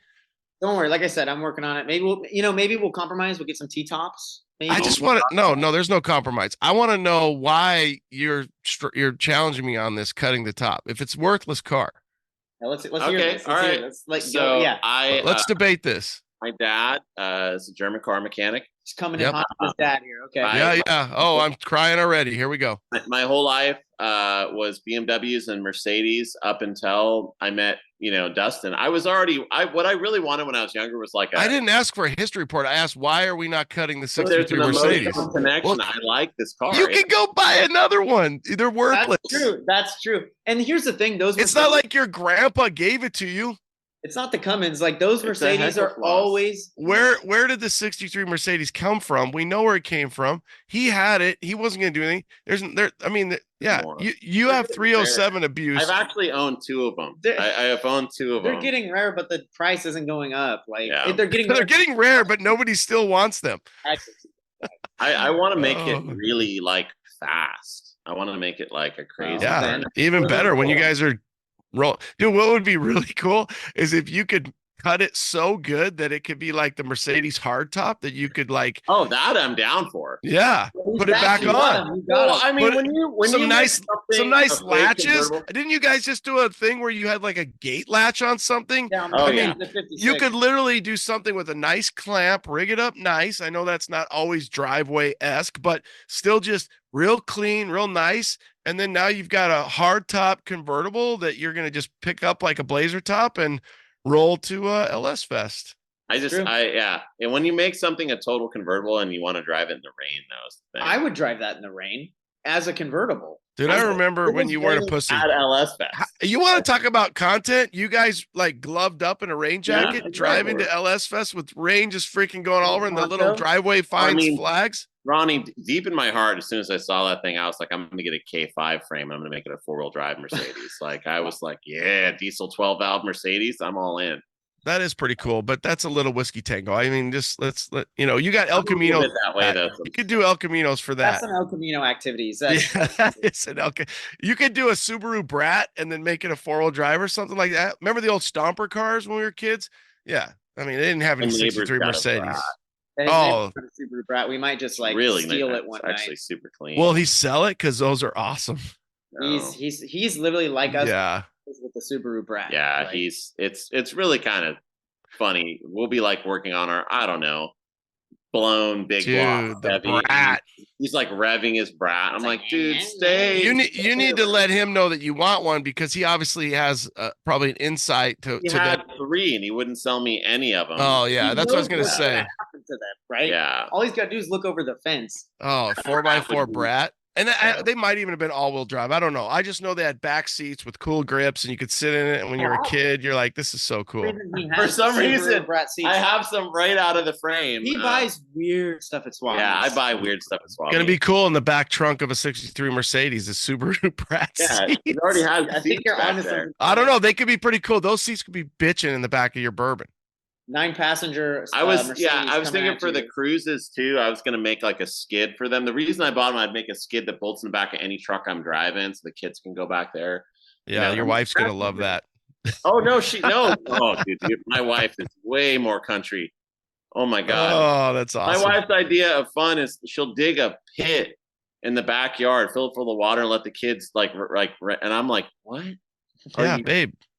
Don't worry. Like I said, I'm working on it. Maybe we'll compromise. We'll get some T-tops. I just want to no, there's no compromise. I want to know why you're challenging me on this cutting the top. If it's worthless car. Now let's hear this. All right. Let's debate this. My dad is a German car mechanic. He's coming in hot with his dad here. Okay. Yeah. Oh, I'm crying already. Here we go. My whole life was BMWs and Mercedes up until I met Dustin. What I really wanted when I was younger was like I didn't ask for a history report. I asked, why are we not cutting the there's 63 an Mercedes? emotional connection. I like this car. You can go buy another one. They're worthless. That's true. And here's the thing. It's not like your grandpa gave it to you. It's not the Cummins. Like those Mercedes are always. Where did the 63 Mercedes come from? We know where it came from. He had it. He wasn't going to do anything. You have 307 abuse. I've actually owned two of them. I have owned two of them. They're getting rare, but the price isn't going up. Like they're getting rare, but nobody still wants them. I want to make it really like fast. I want to make it like a crazy. Yeah, even better when you guys are. Dude, what would be really cool is if you could cut it so good that it could be like the Mercedes hardtop that you could like. Oh, that I'm down for. Yeah, put it back on. Well, I mean, when some you nice latches. Didn't you guys just do a thing where you had like a gate latch on something? Yeah, you could literally do something with a nice clamp, rig it up nice. I know that's not always driveway-esque, but still just real clean, real nice. And then now you've got a hard top convertible that you're going to just pick up like a Blazer top and roll to LS Fest. And when you make something a total convertible and you want to drive it in the rain, that was the thing. I would drive that in the rain as a convertible. Dude, I remember when you weren't a pussy. At LS Fest. You want to talk about content? You guys like gloved up in a rain jacket, driving to LS Fest with rain just freaking going all over, and the little driveway finds flags. Ronnie, deep in my heart, as soon as I saw that thing, I was like, I'm going to get a K5 frame and I'm going to make it a 4-wheel drive Mercedes. I was like, yeah, diesel 12 valve Mercedes. I'm all in. That is pretty cool, but that's a little whiskey tango. I mean, you got El Camino. You could do El Caminos for that. That's some El Camino activities. It's an You could do a Subaru Brat and then make it a 4-wheel drive or something like that. Remember the old Stomper cars when we were kids? Yeah. I mean, they didn't have any 63 Mercedes. Subaru Brat. We might just steal it one night. Actually super clean. Will he sell it? Because those are awesome. He's literally like us. Yeah. With the Subaru Brat. Yeah, it's really kind of funny. We'll be like working on our, I don't know, blown big block. The Brat. He's like revving his Brat. I'm like, dude, stay. You need to let him know that you want one because he obviously has probably an insight to had 3 and he wouldn't sell me any of them. Oh yeah, that's what I was gonna say. Happened to them, right? Yeah. All he's got to do is look over the fence. Oh, 4x4 Brat. And they might even have been all-wheel drive. I don't know. I just know they had back seats with cool grips, and you could sit in it. And when you're a kid, you're like, "This is so cool." For some reason, I have some right out of the frame. He buys weird stuff at Swap. Yeah, I buy weird stuff at Swap. Gonna be cool in the back trunk of a '63 Mercedes, the Subaru Brat. Yeah, it already has. I think you're honest. I don't know. They could be pretty cool. Those seats could be bitching in the back of your Bourbon. 9-passenger. I was thinking for the cruises too. I was gonna make like a skid for them. The reason I bought them, I'd make a skid that bolts in the back of any truck I'm driving, so the kids can go back there. Yeah, your wife's gonna love that. Oh no, oh dude, my wife is way more country. Oh my god. Oh, that's awesome. My wife's idea of fun is she'll dig a pit in the backyard, fill it full of water, and let the kids and I'm like, what? Yeah,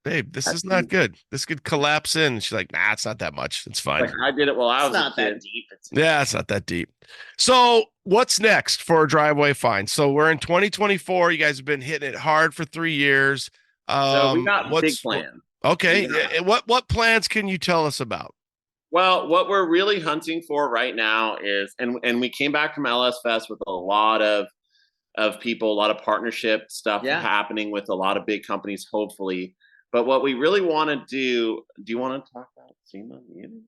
babe, this is not good. This could collapse in. She's like, nah, it's not that much. It's fine. I did it while I was not that deep. It's not that deep. So what's next for Driveway Find? So we're in 2024. You guys have been hitting it hard for 3 years. So we got a big plan. Okay. Yeah. What plans can you tell us about? Well, what we're really hunting for right now is, and we came back from LS Fest with a lot of people, a lot of partnership stuff happening with a lot of big companies, hopefully. But what we really want to do you want to talk about SEMA unit?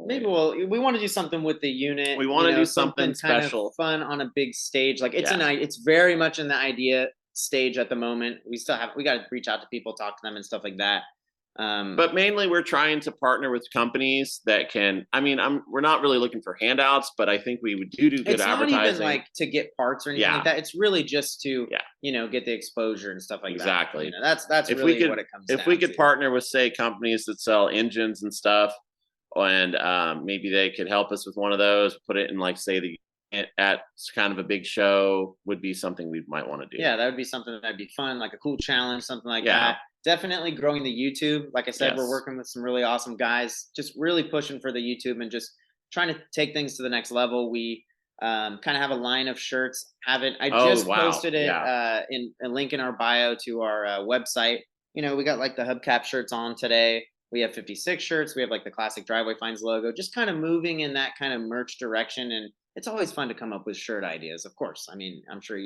Maybe we want to do something with the unit. We want to do something special, kind of fun on a big stage. Like it's very much in the idea stage at the moment. We got to reach out to people, talk to them and stuff like that. But mainly we're trying to partner with companies that can, we're not really looking for handouts, but I think we would do good advertising. It's not even like to get parts or anything like that. It's really just to, get the exposure and stuff like that. Exactly. That's really what it comes down to. If we could partner with, say, companies that sell engines and stuff, and maybe they could help us with one of those, put it in at kind of a big show, would be something we might want to do. Yeah, that would be something that'd be fun, like a cool challenge, something like that. Definitely growing the YouTube. Like I said, we're working with some really awesome guys, just really pushing for the YouTube and just trying to take things to the next level. We kind of have a line of shirts. I just posted it in a link in our bio to our website. we got like the hubcap shirts on today. We have 56 shirts. We have like the classic Driveway Finds logo, just kind of moving in that kind of merch direction. And it's always fun to come up with shirt ideas, of course. I mean, I'm sure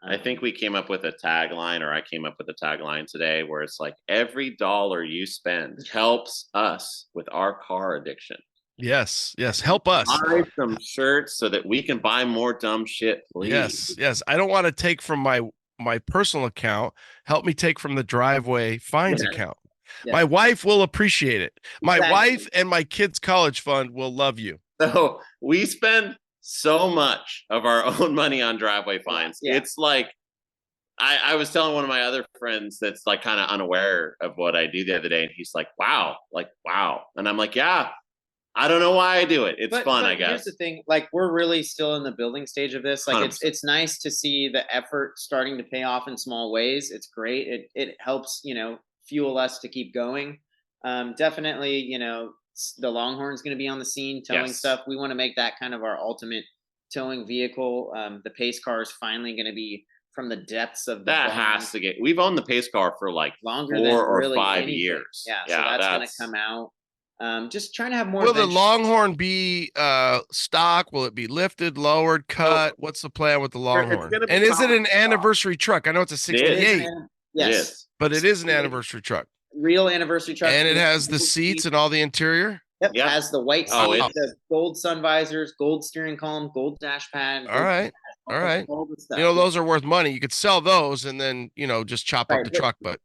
I think we came up with a tagline, or I came up with a tagline today where it's like, every dollar you spend helps us with our car addiction. Yes. Help us. Buy some shirts so that we can buy more dumb shit, please. Yes. I don't want to take from my personal account. Help me take from the Driveway Finds account. Yeah. My wife will appreciate it. My wife and my kids' college fund will love you. So we spend so much of our own money on Driveway Finds. Yeah. It's like, I was telling one of my other friends that's like kind of unaware of what I do the other day, and he's like, wow. And I'm like, yeah, I don't know why I do it. It's fun, I guess. Here's the thing, like, we're really still in the building stage of this. Like, it's nice to see the effort starting to pay off in small ways. It's great. It helps, fuel us to keep going. Definitely, the Longhorn's going to be on the scene towing stuff. We want to make that kind of our ultimate towing vehicle. The pace car is finally going to be from the depths of the that barn. Has to get. We've owned the pace car for like longer 4 or really 5 years. Yeah, so that's going to come out. Just trying to have more. Will the Longhorn be stock? Will it be lifted, lowered, cut? What's the plan with the Longhorn? And is it an anniversary truck? I know it's a 68. Yes, but it is an anniversary truck. Real anniversary truck. And it has the seats and all the interior. Yep. It has the white seats, the gold sun visors, gold steering column, gold dash pad. All right. Those are worth money. You could sell those and then, just chop up the truck. But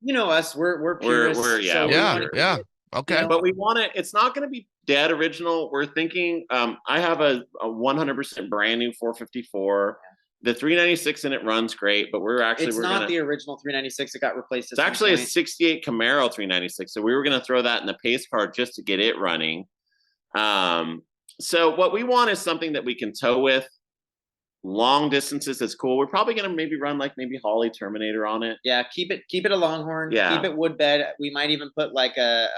us, we're purists. Yeah. Okay. But we want it. It's not going to be dead original. We're thinking, I have a 100% brand new 454. The 396 in it runs great, but it's not the original 396. It got replaced. It's actually a 68 Camaro 396. So we were going to throw that in the pace car just to get it running. So what we want is something that we can tow with long distances. That's cool. We're probably going to maybe run like maybe Holly Terminator on it. Yeah. Keep it a Longhorn. Yeah. Keep it wood bed. We might even put like a,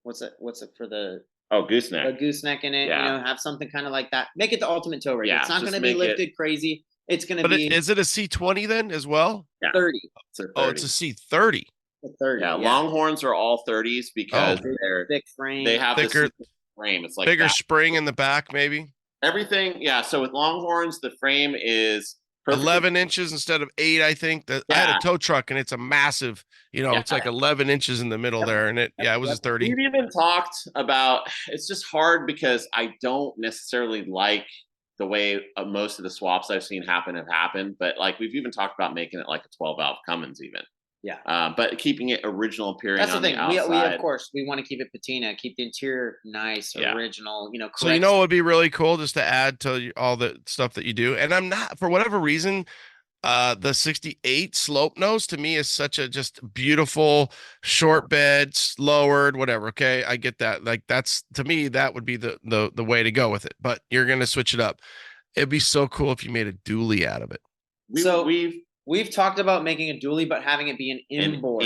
what's it for the, gooseneck. A gooseneck in it, have something kind of like that. Make it the ultimate tow rig. It's not going to be lifted crazy. It's going to be. Is it a C20 then as well? Yeah. 30. It's a 30. Oh, it's a C30. A 30. Yeah, Longhorns are all 30s because they're thick frame. They have thicker frame. It's like bigger spring in the back, maybe. Everything, yeah. So with Longhorns, the frame is 11 inches instead of 8, I think. I had a tow truck and it's a massive, it's like 11 inches in the middle there, and it was a 30. We've even talked about, it's just hard because I don't necessarily like the way most of the swaps I've seen have happened, but like we've even talked about making it like a 12 valve Cummins even. Yeah. But keeping it original appearing. That's on the thing. The outside. We of course we want to keep it patina, keep the interior nice, original. So what would be really cool just to add to all the stuff that you do. And I'm not, for whatever reason, the 68 slope nose to me is such a just beautiful short bed, lowered, whatever. Okay, I get that. Like that's, to me, that would be the way to go with it. But you're gonna switch it up. It'd be so cool if you made a dually out of it. We've talked about making a dually, but having it be an inboard.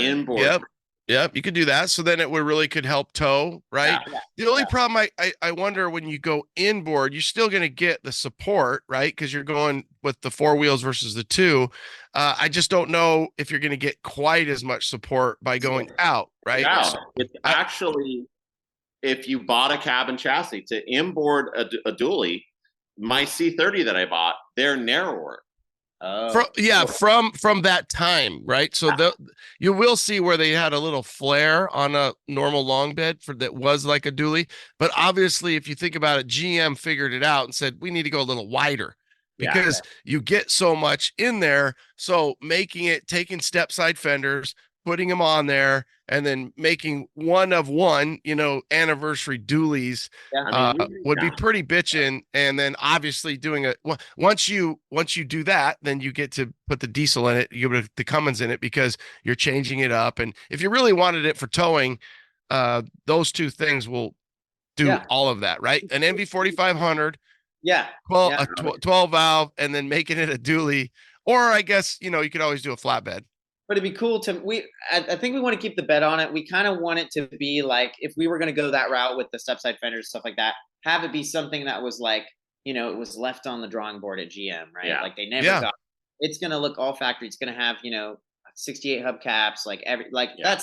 Yep. You could do that. So then it could help tow, right? Yeah, the only problem I wonder, when you go inboard, you're still going to get the support, right? Because you're going with the 4 wheels versus the 2. I just don't know if you're going to get quite as much support by going out, right? Yeah. It's actually, if you bought a cab and chassis to inboard a dually, my C30 that I bought, they're narrower. From that time, right? So you will see where they had a little flare on a normal long bed that was like a dually. But obviously, if you think about it, GM figured it out and said, we need to go a little wider because you get so much in there. So taking step side fenders, putting them on there, and then making one of one, anniversary dualies would be pretty bitchin'. And then obviously doing once you do that, then you get to put the diesel in it, you put the Cummins in it because you're changing it up. And if you really wanted it for towing, those two things will do all of that, right? An MV 4500, 12 valve, and then making it a dually, or I guess, you could always do a flatbed. But it'd be cool I think we want to keep the bed on it. We kind of want it to be like, if we were going to go that route with the step side fenders, stuff like that, have it be something that was like, it was left on the drawing board at GM, right? Yeah. Like they never got, it's going to look all factory. It's going to have, 68 hubcaps,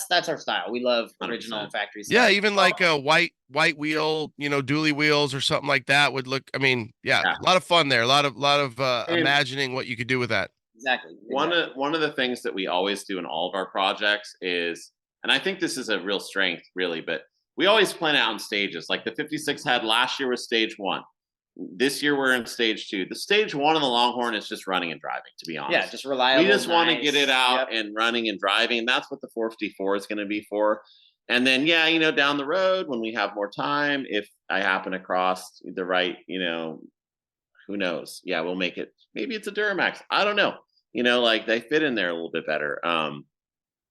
that's our style. We love original 100%. factory stuff. Yeah, even like a white wheel, dually wheels or something like that would look. I mean, a lot of fun there. A lot of imagining what you could do with that. Exactly. One of the things that we always do in all of our projects is, and I think this is a real strength, really, but we always plan out in stages. Like the 56 head last year was stage 1. This year we're in stage 2. The stage 1 of the Longhorn is just running and driving, to be honest. Yeah, just reliable. We just want to get it out and running and driving, and that's what the 454 is going to be for. And then, down the road when we have more time, if I happen across the right, who knows? Yeah, we'll make it. Maybe it's a Duramax. I don't know. They fit in there a little bit better.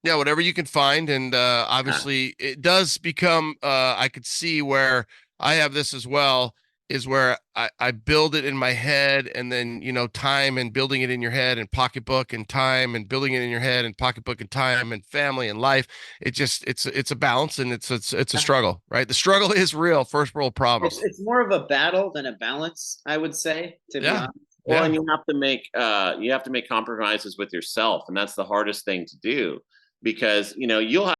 Yeah, whatever you can find. And obviously it does become, I could see where I have this as well, is where I build it in my head, and then, time and building it in your head, and pocketbook and time and building it in your head, and pocketbook and time and family and life. It's a balance, and it's a struggle, right? The struggle is real, first world problems. It's more of a battle than a balance, I would say, to be honest. Well, and you have to make compromises with yourself, and that's the hardest thing to do, because you'll